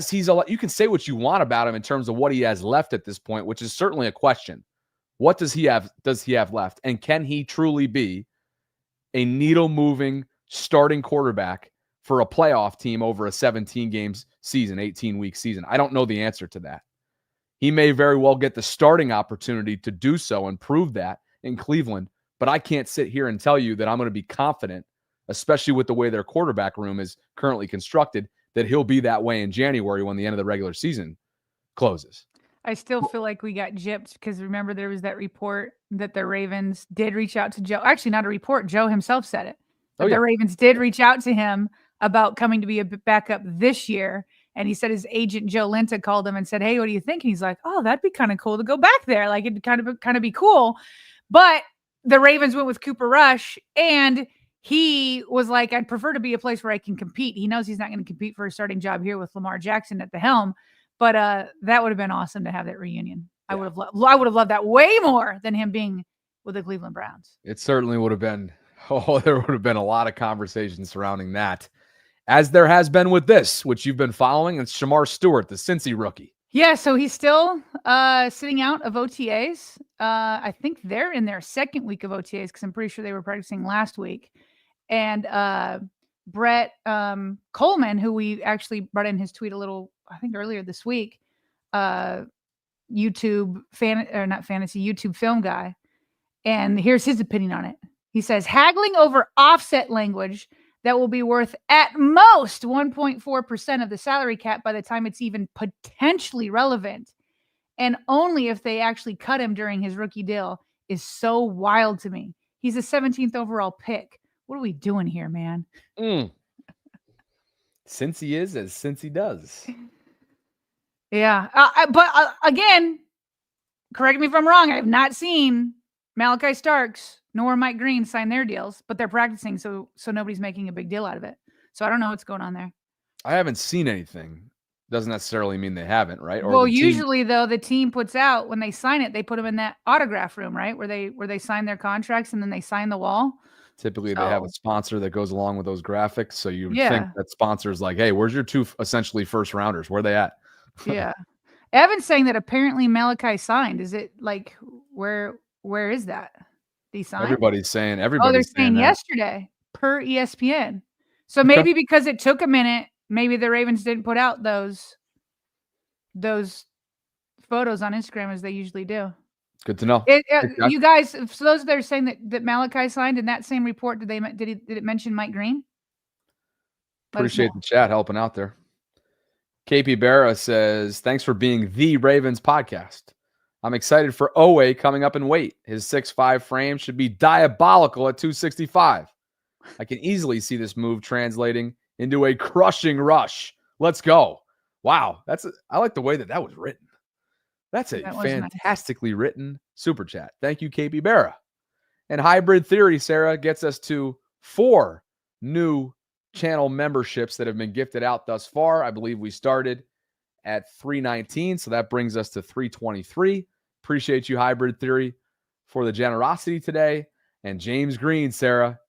you can say what you want about him in terms of what he has left at this point, which is certainly a question. What does he have left? And can he truly be a needle moving starting quarterback for a playoff team over a 17 games season, 18-week season? I don't know the answer to that. He may very well get the starting opportunity to do so and prove that in Cleveland, but I can't sit here and tell you that I'm going to be confident, especially with the way their quarterback room is currently constructed, that he'll be that way in January when the end of the regular season closes. I still feel like we got gypped because remember there was that report that the Ravens did reach out to Joe. Actually, not a report. Joe himself said it. The Ravens did reach out to him about coming to be a backup this year. And he said his agent, Joe Linta, called him and said, hey, what do you think? And he's like, oh, that'd be kind of cool to go back there. Like it'd kind of be cool. But the Ravens went with Cooper Rush and he was like, I'd prefer to be a place where I can compete. He knows he's not going to compete for a starting job here with Lamar Jackson at the helm. But that would have been awesome to have that reunion. I would have loved that way more than him being with the Cleveland Browns. It certainly would have been. Oh, there would have been a lot of conversation surrounding that, as there has been with this, which you've been following. It's Shamar Stewart, the Cincy rookie. Yeah, so he's still sitting out of OTAs. I think they're in their second week of OTAs because I'm pretty sure they were practicing last week. And Brett Coleman, who we actually brought in his tweet a little, I think earlier this week, YouTube YouTube film guy. And here's his opinion on it. He says, haggling over offset language that will be worth at most 1.4% of the salary cap by the time it's even potentially relevant, and only if they actually cut him during his rookie deal, is so wild to me. He's a 17th overall pick. What are we doing here, man? Since he is as since he does. Yeah. But again, correct me if I'm wrong. I have not seen Malachi Starks nor Mike Green sign their deals, but they're practicing, so nobody's making a big deal out of it. So I don't know what's going on there. I haven't seen anything. Doesn't necessarily mean they haven't, right? Or well, usually though, the team puts out when they sign it, they put them in that autograph room, right, where they sign their contracts and then they sign the wall. Typically, they have a sponsor that goes along with those graphics, so you would think that sponsor's like, "Hey, where's your two essentially first rounders? Where are they at?" Yeah, Evan's saying that apparently Malachi signed. Is it like where is that? Did he sign? Everybody's saying. Oh, they're saying yesterday per ESPN. So maybe because it took a minute, maybe the Ravens didn't put out those photos on Instagram as they usually do. Good to know. You guys, so those that are saying that Malachi signed in that same report, did it mention Mike Green? Appreciate the chat helping out there. KP Barra says, thanks for being the Ravens podcast. I'm excited for Owe coming up in weight. His 6'5" frame should be diabolical at 265. I can easily see this move translating into a crushing rush. Let's go. Wow. I like the way that was written. That's a fantastically written super chat. Thank you, KP Barra. And Hybrid Theory, Sarah, gets us to 4 new channel memberships that have been gifted out thus far. I believe we started at 319, so that brings us to 323. Appreciate you, Hybrid Theory, for the generosity today. And James Green, Sarah,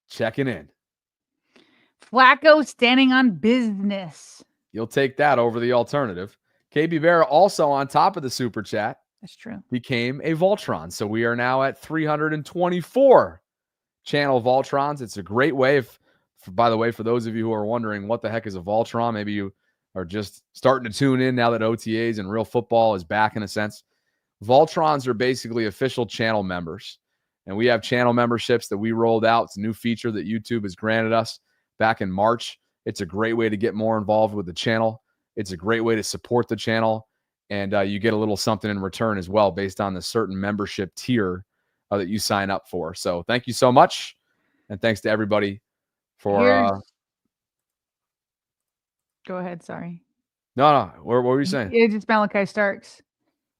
checking in. Flacco standing on business. You'll take that over the alternative. KB Barra also on top of the super chat. That's true. Became a Voltron. So we are now at 324 channel Voltrons. It's a great way. By the way, for those of you who are wondering what the heck is a Voltron, maybe you are just starting to tune in now that OTAs and real football is back in a sense. Voltrons are basically official channel members. And we have channel memberships that we rolled out. It's a new feature that YouTube has granted us back in March. It's a great way to get more involved with the channel. It's a great way to support the channel. And you get a little something in return as well based on the certain membership tier that you sign up for. So thank you so much. And thanks to everybody for... Go ahead. Sorry. No. What were you saying? It's just Malachi Starks.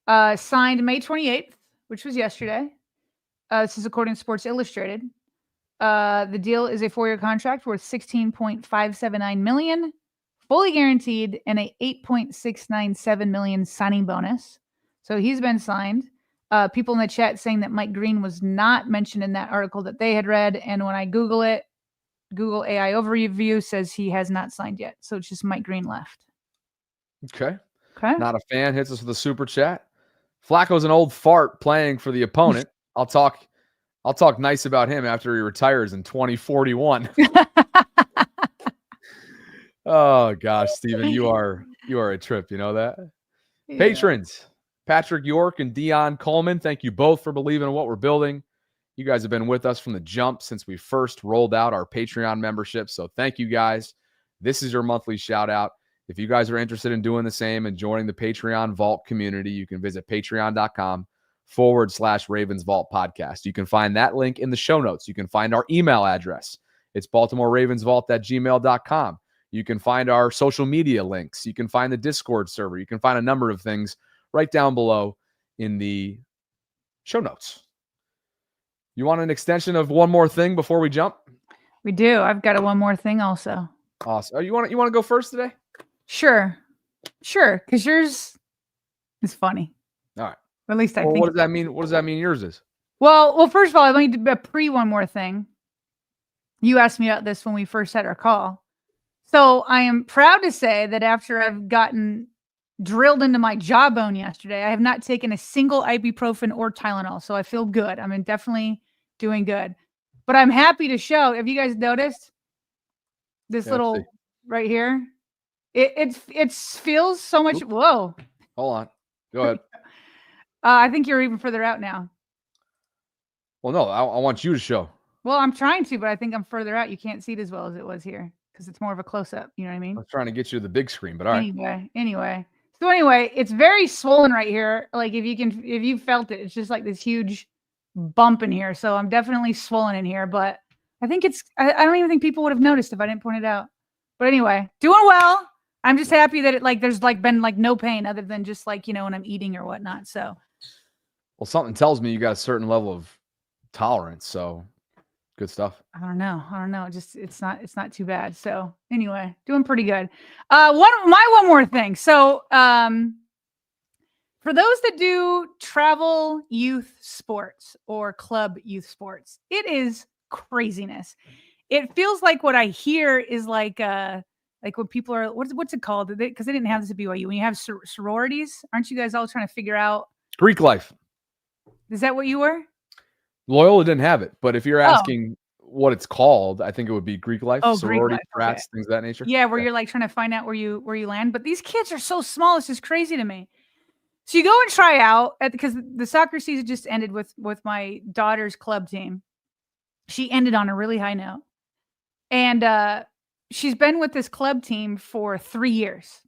Signed May 28th, which was yesterday. This is according to Sports Illustrated. The deal is a 4-year contract worth $16.579 million, fully guaranteed, and a $8.697 million signing bonus. So he's been signed. People in the chat saying that Mike Green was not mentioned in that article that they had read. And when I Google it, Google AI overview says he has not signed yet. So it's just Mike Green left. Okay. Not a fan. Hits us with a super chat. Flacco's an old fart playing for the opponent. I'll talk nice about him after he retires in 2041. Oh gosh, Steven, you are a trip. You know that? Yeah. Patrons, Patrick York and Dion Coleman, thank you both for believing in what we're building. You guys have been with us from the jump since we first rolled out our Patreon membership. So thank you guys. This is your monthly shout out. If you guys are interested in doing the same and joining the Patreon Vault community, you can visit patreon.com/Ravens Vault podcast. You can find that link in the show notes. You can find our email address. It's BaltimoreRavensVault@gmail.com. You can find our social media links. You can find the Discord server. You can find a number of things right down below in the show notes. You want an extension of one more thing before we jump? We do. I've got one more thing also. Awesome. Oh, you want to go first today? Sure. Sure, because yours is funny. All right. Or at least I Well, think. what does that mean? What does that mean yours is? Well, first of all, I need to pre one more thing. You asked me about this when we first had our call. So I am proud to say that after I've gotten drilled into my jawbone yesterday, I have not taken a single ibuprofen or Tylenol. So I feel good. I'm definitely doing good. But I'm happy to show. Have you guys noticed this little right here? It feels so much. Oop. Whoa. Hold on. Go ahead. I think you're even further out now. Well, no, I want you to show. Well, I'm trying to, but I think I'm further out. You can't see it as well as it was here because it's more of a close-up. You know what I mean? I'm trying to get you to the big screen, but all right. Anyway. So anyway, it's very swollen right here. Like if you felt it, it's just like this huge bump in here. So I'm definitely swollen in here, but I think I don't even think people would have noticed if I didn't point it out. But anyway, doing well. I'm just happy that there's been no pain other than just when I'm eating or whatnot. So. Well, something tells me you got a certain level of tolerance. So good stuff. I don't know. Just it's not too bad. So anyway, doing pretty good. One more thing. So for those that do travel youth sports or club youth sports, it is craziness. It feels like what I hear is like when people are what's it called? Because they didn't have this at BYU. When you have sororities, aren't you guys all trying to figure out Greek life? Is that what you were? Loyola didn't have it, but if you're asking what it's called, I think it would be Greek life, sorority, frats, things of that nature. Yeah, where you're trying to find out where you land. But these kids are so small; it's just crazy to me. So you go and try out because the soccer season just ended with my daughter's club team. She ended on a really high note, and she's been with this club team for 3 years.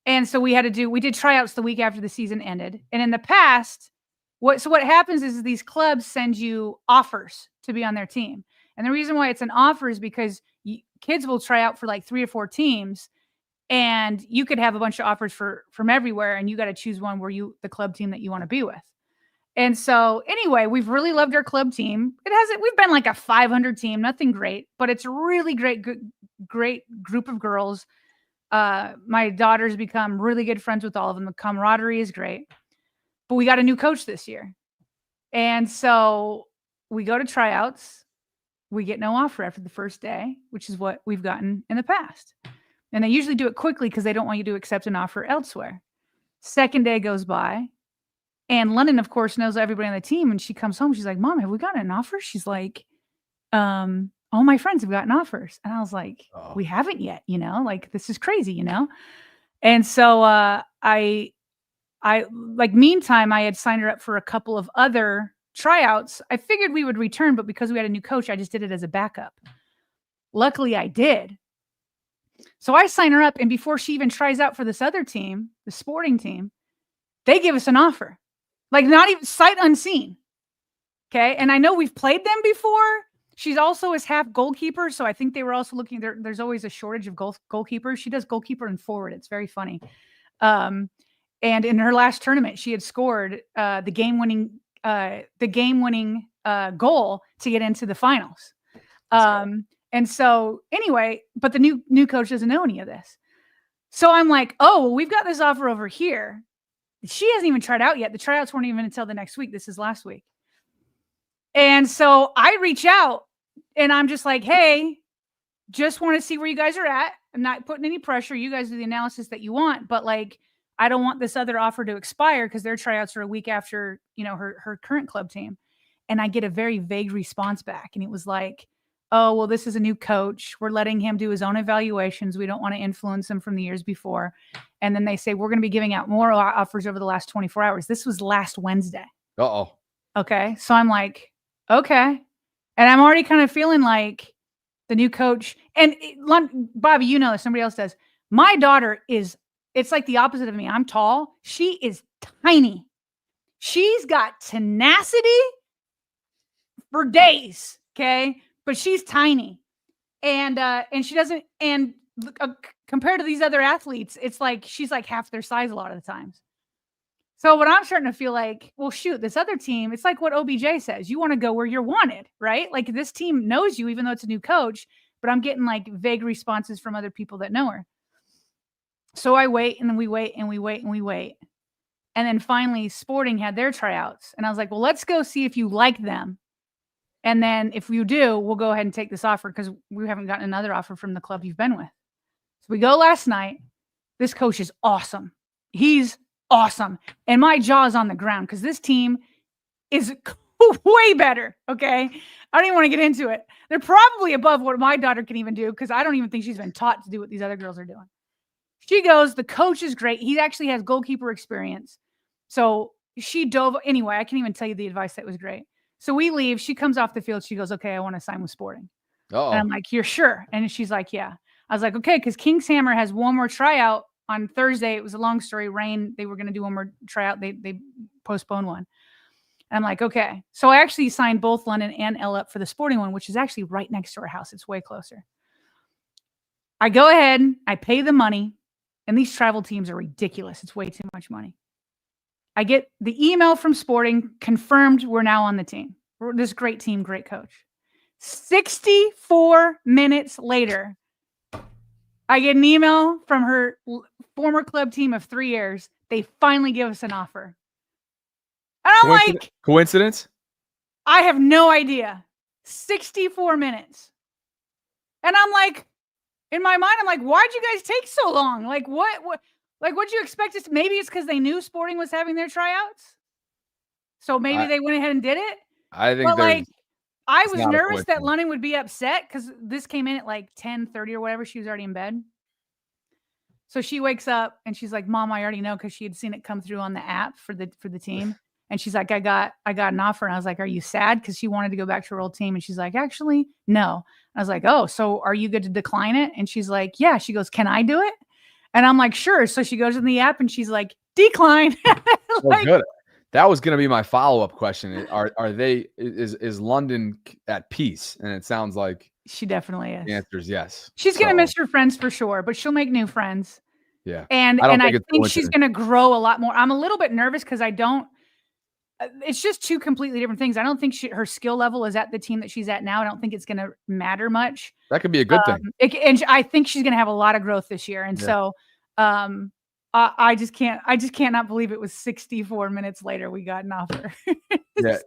And so we did tryouts the week after the season ended. And in the past, what happens is these clubs send you offers to be on their team. And the reason why it's an offer is because kids will try out for like 3 or 4 teams, and you could have a bunch of offers from everywhere, and you got to choose one where the club team that you want to be with. And so anyway, we've really loved our club team. We've been like a 500 team, nothing great, but it's a really great group of girls. My daughter's become really good friends with all of them. The camaraderie is great, but we got a new coach this year. And so we go to tryouts. We get no offer after the first day, which is what we've gotten in the past. And they usually do it quickly because they don't want you to accept an offer elsewhere. Second day goes by, and London, of course, knows everybody on the team. And she comes home. She's like, "Mom, have we gotten an offer?" She's like, all my friends have gotten offers. And I was like, we haven't yet, this is crazy, And so meantime, I had signed her up for a couple of other tryouts. I figured we would return, but because we had a new coach, I just did it as a backup. Luckily, I did. So I sign her up, and before she even tries out for this other team, the sporting team, they give us an offer. Like not even sight unseen. Okay. And I know we've played them before. She's also is half goalkeeper, so I think they were also looking there. There's always a shortage of goalkeepers. She does goalkeeper and forward. It's very funny. And in her last tournament, she had scored the game-winning goal to get into the finals. And so anyway, but the new coach doesn't know any of this. So I'm like, oh, well, we've got this offer over here. She hasn't even tried out yet. The tryouts weren't even until the next week. This is last week. And so I reach out and I'm just like, hey, just want to see where you guys are at. I'm not putting any pressure. You guys do the analysis that you want, but I don't want this other offer to expire because their tryouts are a week after, her current club team. And I get a very vague response back. And it was like, oh, well, this is a new coach. We're letting him do his own evaluations. We don't want to influence him from the years before. And then they say, we're going to be giving out more offers over the last 24 hours. This was last Wednesday. Uh-oh. Okay. So I'm like, okay. And I'm already kind of feeling like the new coach. And Bobby, this, somebody else does. My daughter it's like the opposite of me. I'm tall. She is tiny. She's got tenacity for days. Okay. But she's tiny. And she doesn't, and compared to these other athletes, it's like, she's like half their size a lot of the times. So what I'm starting to feel like, well, shoot, this other team, it's like what OBJ says. You want to go where you're wanted, right? Like this team knows you, even though it's a new coach, but I'm getting like vague responses from other people that know her. So I wait, and then we wait, and we wait, and we wait. And then finally Sporting had their tryouts. And I was like, well, let's go see if you like them. And then if you do, we'll go ahead and take this offer because we haven't gotten another offer from the club you've been with. So we go last night. This coach is awesome. He's awesome. And my jaw's on the ground because this team is way better. Okay. I don't even want to get into it. They're probably above what my daughter can even do because I don't even think she's been taught to do what these other girls are doing. She goes, the coach is great. He actually has goalkeeper experience. So she dove. Anyway, I can't even tell you the advice that was great. So we leave. She comes off the field. She goes, okay, I want to sign with Sporting. Uh-oh. And I'm like, you're sure? And she's like, yeah. I was like, okay, because King's Hammer has one more tryout on Thursday. It was a long story. Rain. They were going to do one more tryout. They postponed one. And I'm like, okay. So I actually signed both London and Elle up for the Sporting one, which is actually right next to our house. It's way closer. I go ahead. I pay the money. And these travel teams are ridiculous. It's way too much money. I get the email from Sporting, confirmed we're now on the team. We're this great team, great coach. 64 minutes later, I get an email from her former club team of 3 years. They finally give us an offer. And I'm like, coincidence? I have no idea. 64 minutes. And I'm like, in my mind, I'm like, why'd you guys take so long? Like, what, like, what'd you expect us to? Maybe it's because they knew Sporting was having their tryouts. So maybe they went ahead and did it. I think I was nervous that London would be upset because this came in at like 10:30 or whatever. She was already in bed. So she wakes up and she's like, Mom, I already know, because she had seen it come through on the app for the team. And she's like, I got an offer. And I was like, are you sad? Because she wanted to go back to her old team. And she's like, actually, no. I was like, oh, so are you good to decline it? And she's like, yeah. She goes, can I do it? And I'm like, sure. So she goes in the app and she's like, decline. Well, good. That was going to be my follow-up question. Is London at peace? And it sounds like she definitely is. The answer is yes. She's going to miss her friends for sure, but she'll make new friends. Yeah. And I think she's going to grow a lot more. I'm a little bit nervous because it's just two completely different things. I don't think her skill level is at the team that she's at now. I don't think it's going to matter much. That could be a good thing. And I think she's going to have a lot of growth this year. And so I just cannot believe it was 64 minutes later we got an offer. Yeah,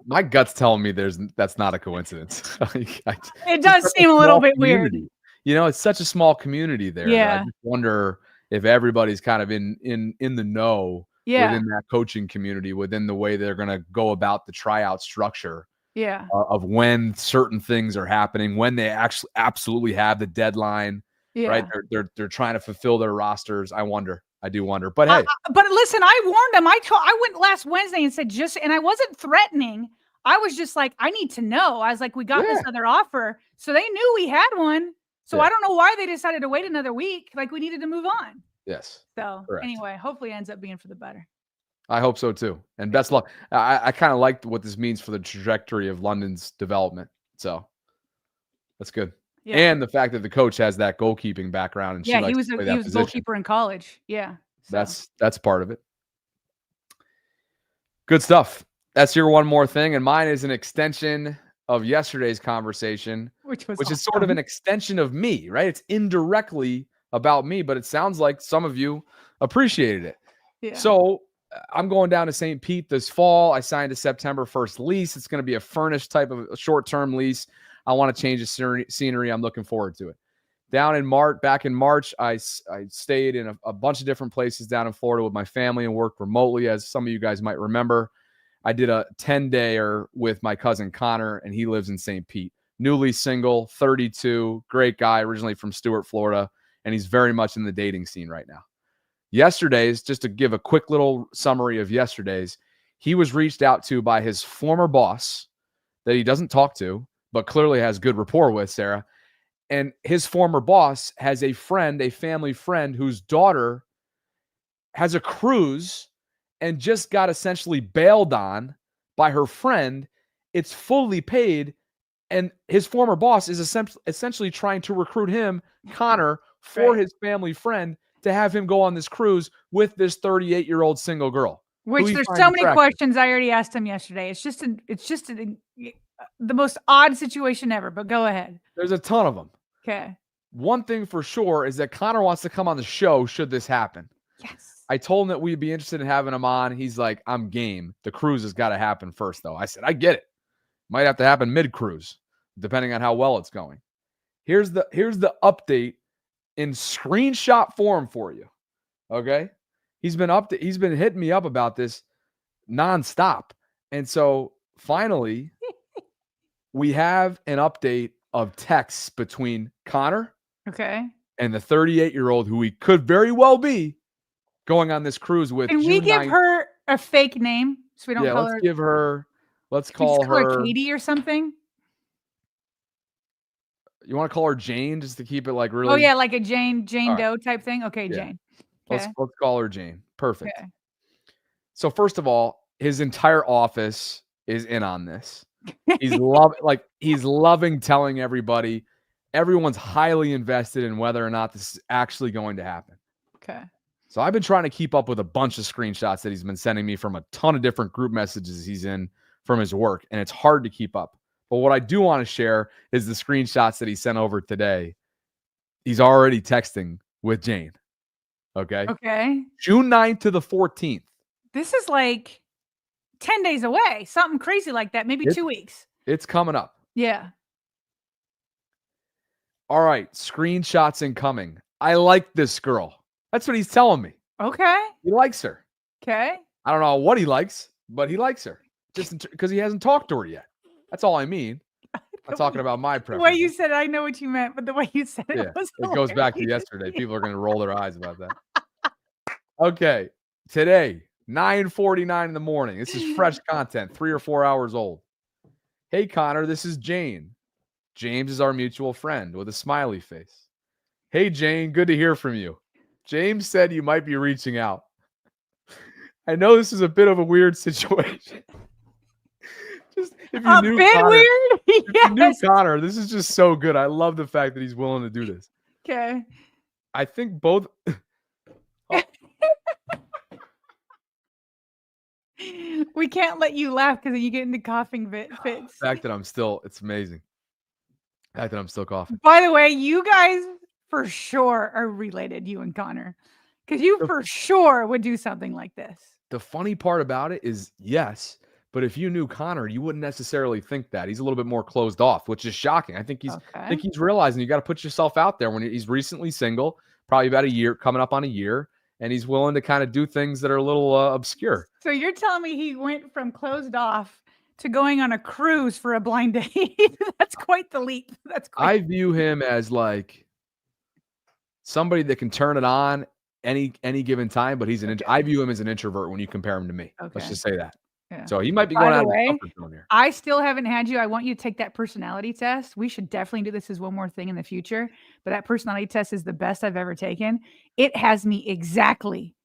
my gut's telling me that's not a coincidence. It does seem a little bit weird. You know, it's such a small community there. Yeah. I just wonder if everybody's kind of in the know within that coaching community, within the way they're going to go about the tryout structure. Yeah. Of when certain things are happening, when they actually absolutely have the deadline. Yeah. Right. They're trying to fulfill their rosters. I do wonder. But hey. But listen, I warned them. I went last Wednesday and said and I wasn't threatening. I was just like, I need to know. I was like, we got this other offer. So they knew we had one. So I don't know why they decided to wait another week. Like, we needed to move on. Yes. So anyway, hopefully it ends up being for the better. I hope so too. And best luck. I kind of liked what this means for the trajectory of London's development. So that's good. Yeah. And the fact that the coach has that goalkeeping background, and he was goalkeeper in college. Yeah, so. That's part of it. Good stuff. That's your one more thing, and mine is an extension of yesterday's conversation, which is sort of an extension of me, right? It's indirectly about me, but it sounds like some of you appreciated it. Yeah. So I'm going down to St. Pete this fall. I signed a September 1st lease. It's going to be a furnished type of short-term lease. I want to change the scenery. I'm looking forward to it. Back in March, I stayed in a bunch of different places down in Florida with my family and worked remotely, as some of you guys might remember. I did a 10-dayer with my cousin Connor, and he lives in St. Pete. Newly single, 32, great guy, originally from Stuart, Florida, and he's very much in the dating scene right now. Yesterday's, just to give a quick little summary of yesterday's, he was reached out to by his former boss that he doesn't talk to, but clearly has good rapport with, Sarah. And his former boss has a family friend whose daughter has a cruise and just got essentially bailed on by her friend. It's fully paid. And his former boss is essentially trying to recruit him, Connor, for his family friend to have him go on this cruise with this 38-year-old single girl. Which there's so many questions I already asked him yesterday. It's just the most odd situation ever, but go ahead. There's a ton of them. Okay. one thing for sure is that Connor wants to come on the show should this happen. Yes. I told him that we'd be interested in having him on. He's like, I'm game. The cruise has got to happen first, though. I said, I get it. Might have to happen mid-cruise, depending on how well it's going. Here's the update in screenshot form for you. Okay? He's been hitting me up about this nonstop. And so finally, we have an update of texts between Connor and the 38-year-old who he could very well be going on this cruise with. Can we give her a fake name so we don't call her? Let's call her Katie or something. You want to call her Jane just to keep it like really? Oh yeah, like a Jane Doe type thing. Okay, yeah. Jane. Okay. Let's call her Jane. Perfect. Okay. So first of all, his entire office is in on this. He's loving telling everybody. Everyone's highly invested in whether or not this is actually going to happen. Okay. So I've been trying to keep up with a bunch of screenshots that he's been sending me from a ton of different group messages he's in from his work, and it's hard to keep up. But what I do want to share is the screenshots that he sent over today. He's already texting with Jane. Okay. Okay. June 9th to the 14th. This is like 10 days away. Something crazy like that. Maybe 2 weeks. It's coming up. Yeah. All right. Screenshots incoming. I like this girl. That's what he's telling me. Okay. He likes her. Okay. I don't know what he likes, but he likes her. Just because he hasn't talked to her yet. That's all I mean. I'm talking about my preference. The way you said it, I know what you meant, but the way you said it was hilarious. It goes back to yesterday. People are going to roll their eyes about that. Okay. Today, 9:49 in the morning. This is fresh content, 3 or 4 hours old. Hey, Connor, this is Jane. James is our mutual friend with a smiley face. Hey, Jane, good to hear from you. James said you might be reaching out. I know this is a bit of a weird situation. Just if you knew Connor, weird. If you knew Connor, this is just so good. I love the fact that he's willing to do this. Okay. I think both. We can't let you laugh because you get into coughing fits. The fact that it's amazing. The fact that I'm still coughing. By the way, you guys for sure are related, you and Connor, because you for sure would do something like this. The funny part about it is, yes, but if you knew Connor, you wouldn't necessarily think that. He's a little bit more closed off, which is shocking. I think he's realizing you got to put yourself out there when he's recently single, probably about a year, coming up on a year, and he's willing to kind of do things that are a little obscure. So you're telling me he went from closed off to going on a cruise for a blind date? That's quite the leap. I view him as like somebody that can turn it on any given time, but I view him as an introvert when you compare him to me. Okay. Let's just say that. Yeah. So he might be going out of his comfort zone here. I still haven't had you. I want you to take that personality test. We should definitely do this as one more thing in the future. But that personality test is the best I've ever taken. It has me exactly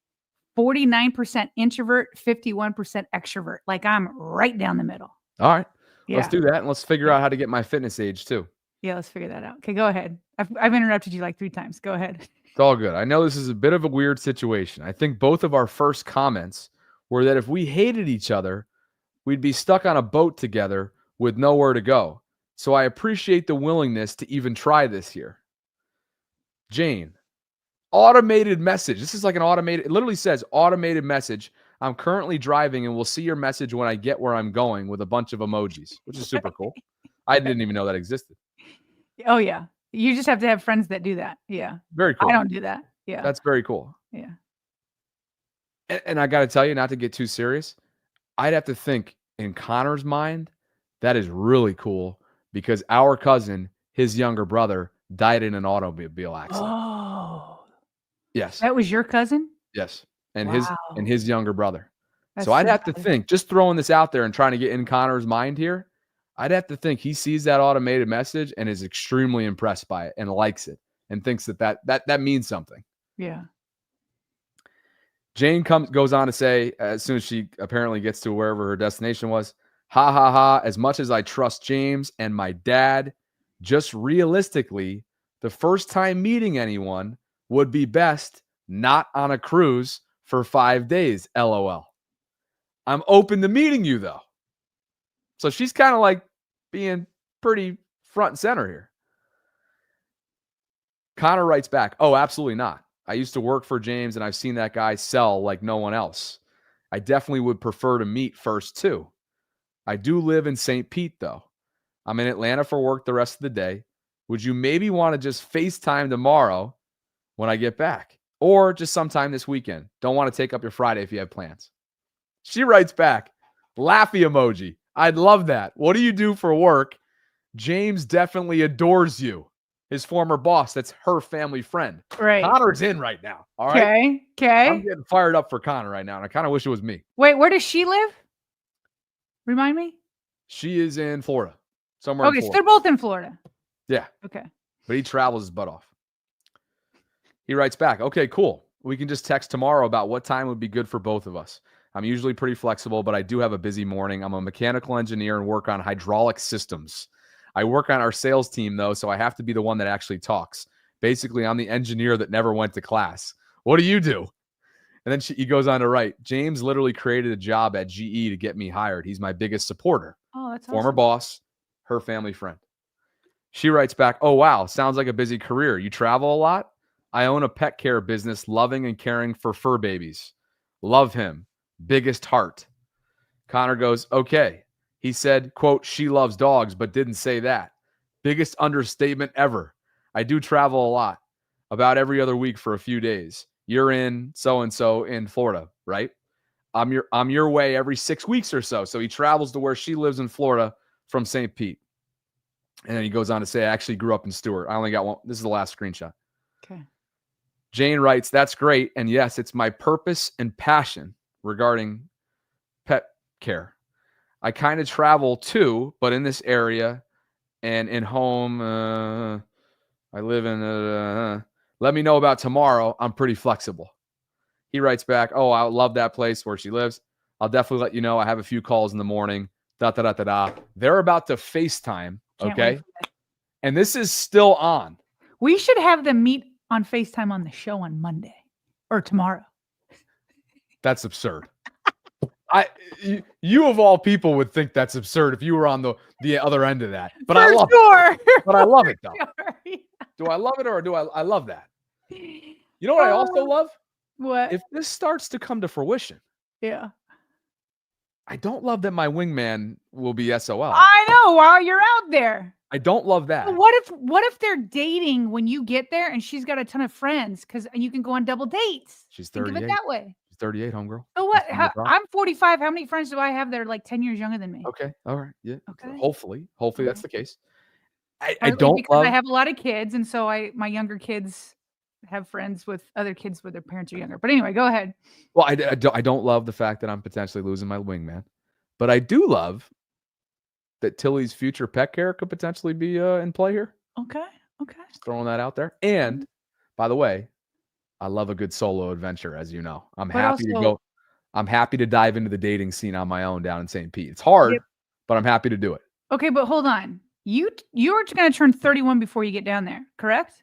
49% introvert, 51% extrovert. Like I'm right down the middle. All right. Yeah. Let's do that. And let's figure out how to get my fitness age too. Yeah, let's figure that out. Okay, go ahead. I've interrupted you like 3 times. Go ahead. It's all good. I know this is a bit of a weird situation. I think both of our first comments were that if we hated each other, we'd be stuck on a boat together with nowhere to go. So I appreciate the willingness to even try this here. Jane, automated message. This is like it literally says automated message. I'm currently driving and we'll see your message when I get where I'm going with a bunch of emojis, which is super cool. I didn't even know that existed. Oh, yeah. You just have to have friends that do that. Yeah. Very cool. I don't do that. Yeah. That's very cool. Yeah. And I got to tell you, not to get too serious, I'd have to think in Connor's mind, that is really cool because our cousin, his younger brother, died in an automobile accident. Oh. Yes. That was your cousin? Yes. And his younger brother. That's so I'd have to think, just throwing this out there and trying to get in Connor's mind here, I'd have to think he sees that automated message and is extremely impressed by it and likes it and thinks that means something. Yeah. Jane goes on to say, as soon as she apparently gets to wherever her destination was, ha, ha, ha, as much as I trust James and my dad, just realistically, the first time meeting anyone would be best not on a cruise for 5 days, LOL. I'm open to meeting you, though. So she's kind of like being pretty front and center here. Connor writes back, oh, absolutely not. I used to work for James, and I've seen that guy sell like no one else. I definitely would prefer to meet first, too. I do live in St. Pete, though. I'm in Atlanta for work the rest of the day. Would you maybe want to just FaceTime tomorrow when I get back? Or just sometime this weekend? Don't want to take up your Friday if you have plans. She writes back, laughy emoji. I'd love that. What do you do for work? James definitely adores you. His former boss, that's her family friend. Right. Connor's in right now. All right. Okay. I'm getting fired up for Connor right now, and I kind of wish it was me. Wait, where does she live? Remind me. She is in Florida. Somewhere in Okay, so Florida. they're both in Florida. Yeah. Okay. But he travels his butt off. He writes back, okay, cool. We can just text tomorrow about what time would be good for both of us. I'm usually pretty flexible, but I do have a busy morning. I'm a mechanical engineer and work on hydraulic systems. I work on our sales team, though, so I have to be the one that actually talks. Basically, I'm the engineer that never went to class. What do you do? And then he goes on to write, James literally created a job at GE to get me hired. He's my biggest supporter. Oh, that's Former awesome. boss, her family friend. She writes back, oh, wow, sounds like a busy career. You travel a lot? I own a pet care business, loving and caring for fur babies. Love him. Biggest heart. Connor goes, okay. He said, quote, she loves dogs, but didn't say that. Biggest understatement ever. I do travel a lot, about every other week for a few days. You're in so-and-so in Florida, right? I'm your way every 6 weeks or so. So he travels to where she lives in Florida from St. Pete. And then he goes on to say, I actually grew up in Stewart. I only got one. This is the last screenshot. Okay. Jane writes, that's great. And yes, it's my purpose and passion regarding pet care. I kind of travel too, but in this area and in home, I live in, let me know about tomorrow. I'm pretty flexible. He writes back, oh, I love that place where she lives. I'll definitely let you know. I have a few calls in the morning. They're about to FaceTime. Can't Okay. wait for that. And this is still on. We should have them meet on FaceTime on the show on Monday or tomorrow. That's absurd. You of all people would think that's absurd if you were on the other end of that. But I love it. But I love it though. Do I love it or do I love that? You know what I also love? What? If this starts to come to fruition, Yeah. I don't love that my wingman will be SOL. I know while you're out there. I don't love that. But what if they're dating when you get there and she's got a ton of friends because you can go on double dates? She's Think 38. of it that way. She's 38, homegirl. So what? That's the problem. I'm 45. How many friends do I have that are like 10 years younger than me? Okay. All right. Yeah. Okay. Hopefully that's the case. I Partly don't because love. I have a lot of kids, and so my younger kids have friends with other kids where their parents are younger. But anyway, go ahead. Well, I don't love the fact that I'm potentially losing my wingman, but I do love that Tilly's future pet care could potentially be in play here. Okay. Just throwing that out there. And by the way, I love a good solo adventure, as you know. I'm happy to go. I'm happy to dive into the dating scene on my own down in St. Pete. It's hard, but I'm happy to do it. Okay, but hold on. You're going to turn 31 before you get down there, correct?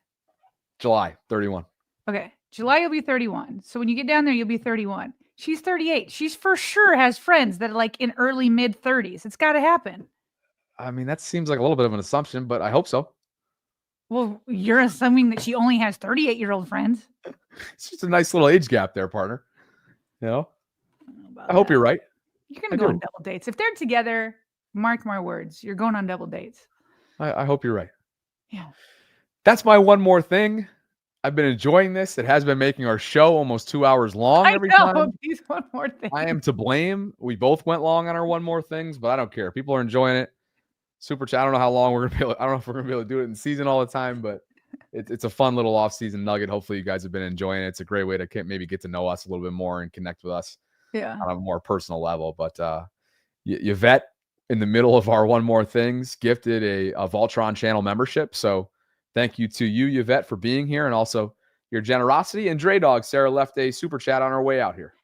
July 31. Okay. July you'll be 31. So when you get down there, you'll be 31. She's 38. She's for sure has friends that are like in early mid 30s. It's got to happen. I mean, that seems like a little bit of an assumption, but I hope so. Well, you're assuming that she only has 38-year-old friends. It's just a nice little age gap there, partner. You know? I hope you're right. You're going to go on double dates. If they're together, mark my words, you're going on double dates. I hope you're right. Yeah. That's my one more thing. I've been enjoying this. It has been making our show almost 2 hours long every time. These one more thing. I am to blame. We both went long on our one more things, but I don't care. People are enjoying it. Super chat. I don't know how long we're gonna be able. I don't know if we're gonna be able to do it in season all the time, but it's a fun little off-season nugget. Hopefully, you guys have been enjoying it. It's a great way to maybe get to know us a little bit more and connect with us on a more personal level. But Yvette, in the middle of our one more things, gifted a Voltron channel membership. So thank you to you, Yvette, for being here and also your generosity. And Dre Dog, Sarah left a super chat on our way out here.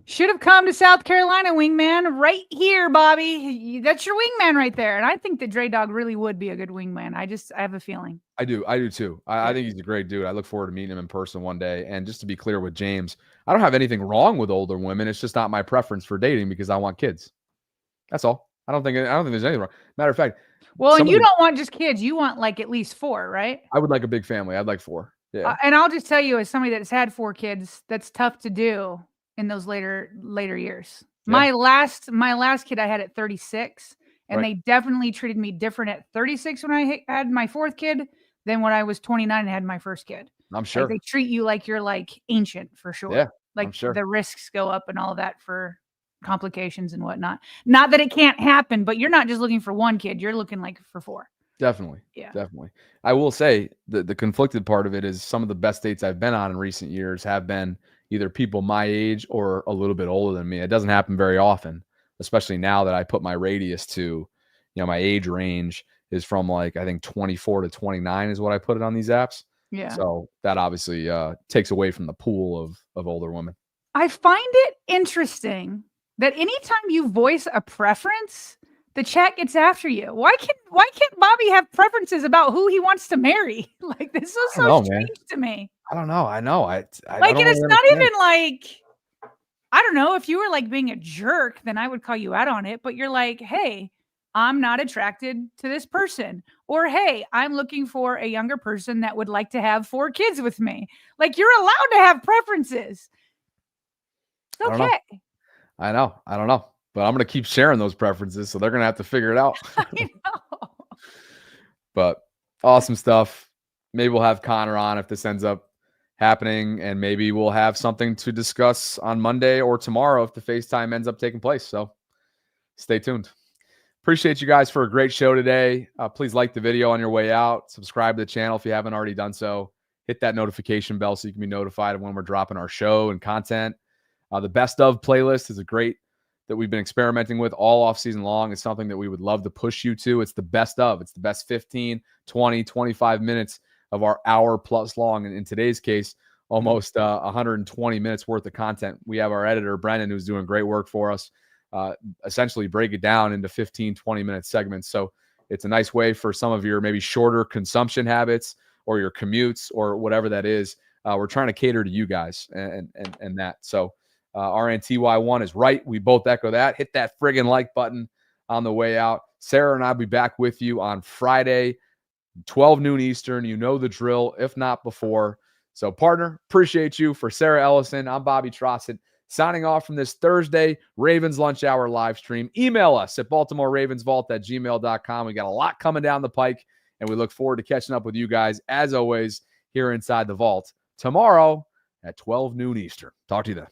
Should have come to South Carolina, wingman, right here, Bobby. That's your wingman right there. And I think that Dre Dog really would be a good wingman. I have a feeling. I do too. I think he's a great dude. I look forward to meeting him in person one day. And just to be clear with James, I don't have anything wrong with older women. It's just not my preference for dating because I want kids. That's all. I don't think there's anything wrong. Matter of fact, Well, and you somebody- don't want just kids. You want like at least 4, right? I would like a big family. I'd like 4. Yeah. And I'll just tell you, as somebody that's had 4 kids, that's tough to do in those later years. Yeah. My last kid I had at 36, and they definitely treated me different at 36 when I had my 4th kid than when I was 29 and had my first kid. I'm sure. Like, they treat you like you're like ancient for sure. Yeah, like I'm sure. the risks go up and all that for complications and whatnot. Not that it can't happen, but you're not just looking for 1 kid. You're looking like for 4. Definitely. Yeah. Definitely. I will say the conflicted part of it is some of the best dates I've been on in recent years have been either people my age or a little bit older than me. It doesn't happen very often, especially now that I put my radius to, my age range is from like, I think 24 to 29 is what I put it on these apps. Yeah. So that obviously takes away from the pool of older women. I find it interesting that anytime you voice a preference, the chat gets after you. Why can't Bobby have preferences about who he wants to marry? Like, this is so strange to me. I don't know. I know. I Like, don't and it's really not understand. even like, I don't know, if you were like being a jerk, then I would call you out on it. But you're like, hey, I'm not attracted to this person. Or, hey, I'm looking for a younger person that would like to have 4 kids with me. Like, you're allowed to have preferences. It's okay. I know. I don't know. But I'm going to keep sharing those preferences, so they're going to have to figure it out. I know. But awesome stuff. Maybe we'll have Connor on if this ends up happening, and maybe we'll have something to discuss on Monday or tomorrow if the FaceTime ends up taking place. So stay tuned. Appreciate you guys for a great show today. Please like the video on your way out. Subscribe to the channel if you haven't already done so. Hit that notification bell so you can be notified of when we're dropping our show and content. The Best Of playlist is a great that we've been experimenting with all off season long. It's something that we would love to push you to. It's the best of. It's the best 15, 20, 25 minutes of our hour plus long. And in today's case, almost 120 minutes worth of content. We have our editor, Brennan, who's doing great work for us, essentially break it down into 15, 20-minute segments. So it's a nice way for some of your maybe shorter consumption habits or your commutes or whatever that is. We're trying to cater to you guys and that. So RNTY1 is right. We both echo that. Hit that friggin' like button on the way out. Sarah and I'll be back with you on Friday, 12 noon Eastern. You know the drill, if not before. So, partner, appreciate you. For Sarah Ellison, I'm Bobby Trossett, signing off from this Thursday Ravens Lunch Hour live stream. Email us at BaltimoreRavensVault@gmail.com. We got a lot coming down the pike, and we look forward to catching up with you guys, as always, here inside the vault tomorrow at 12 noon Eastern. Talk to you then.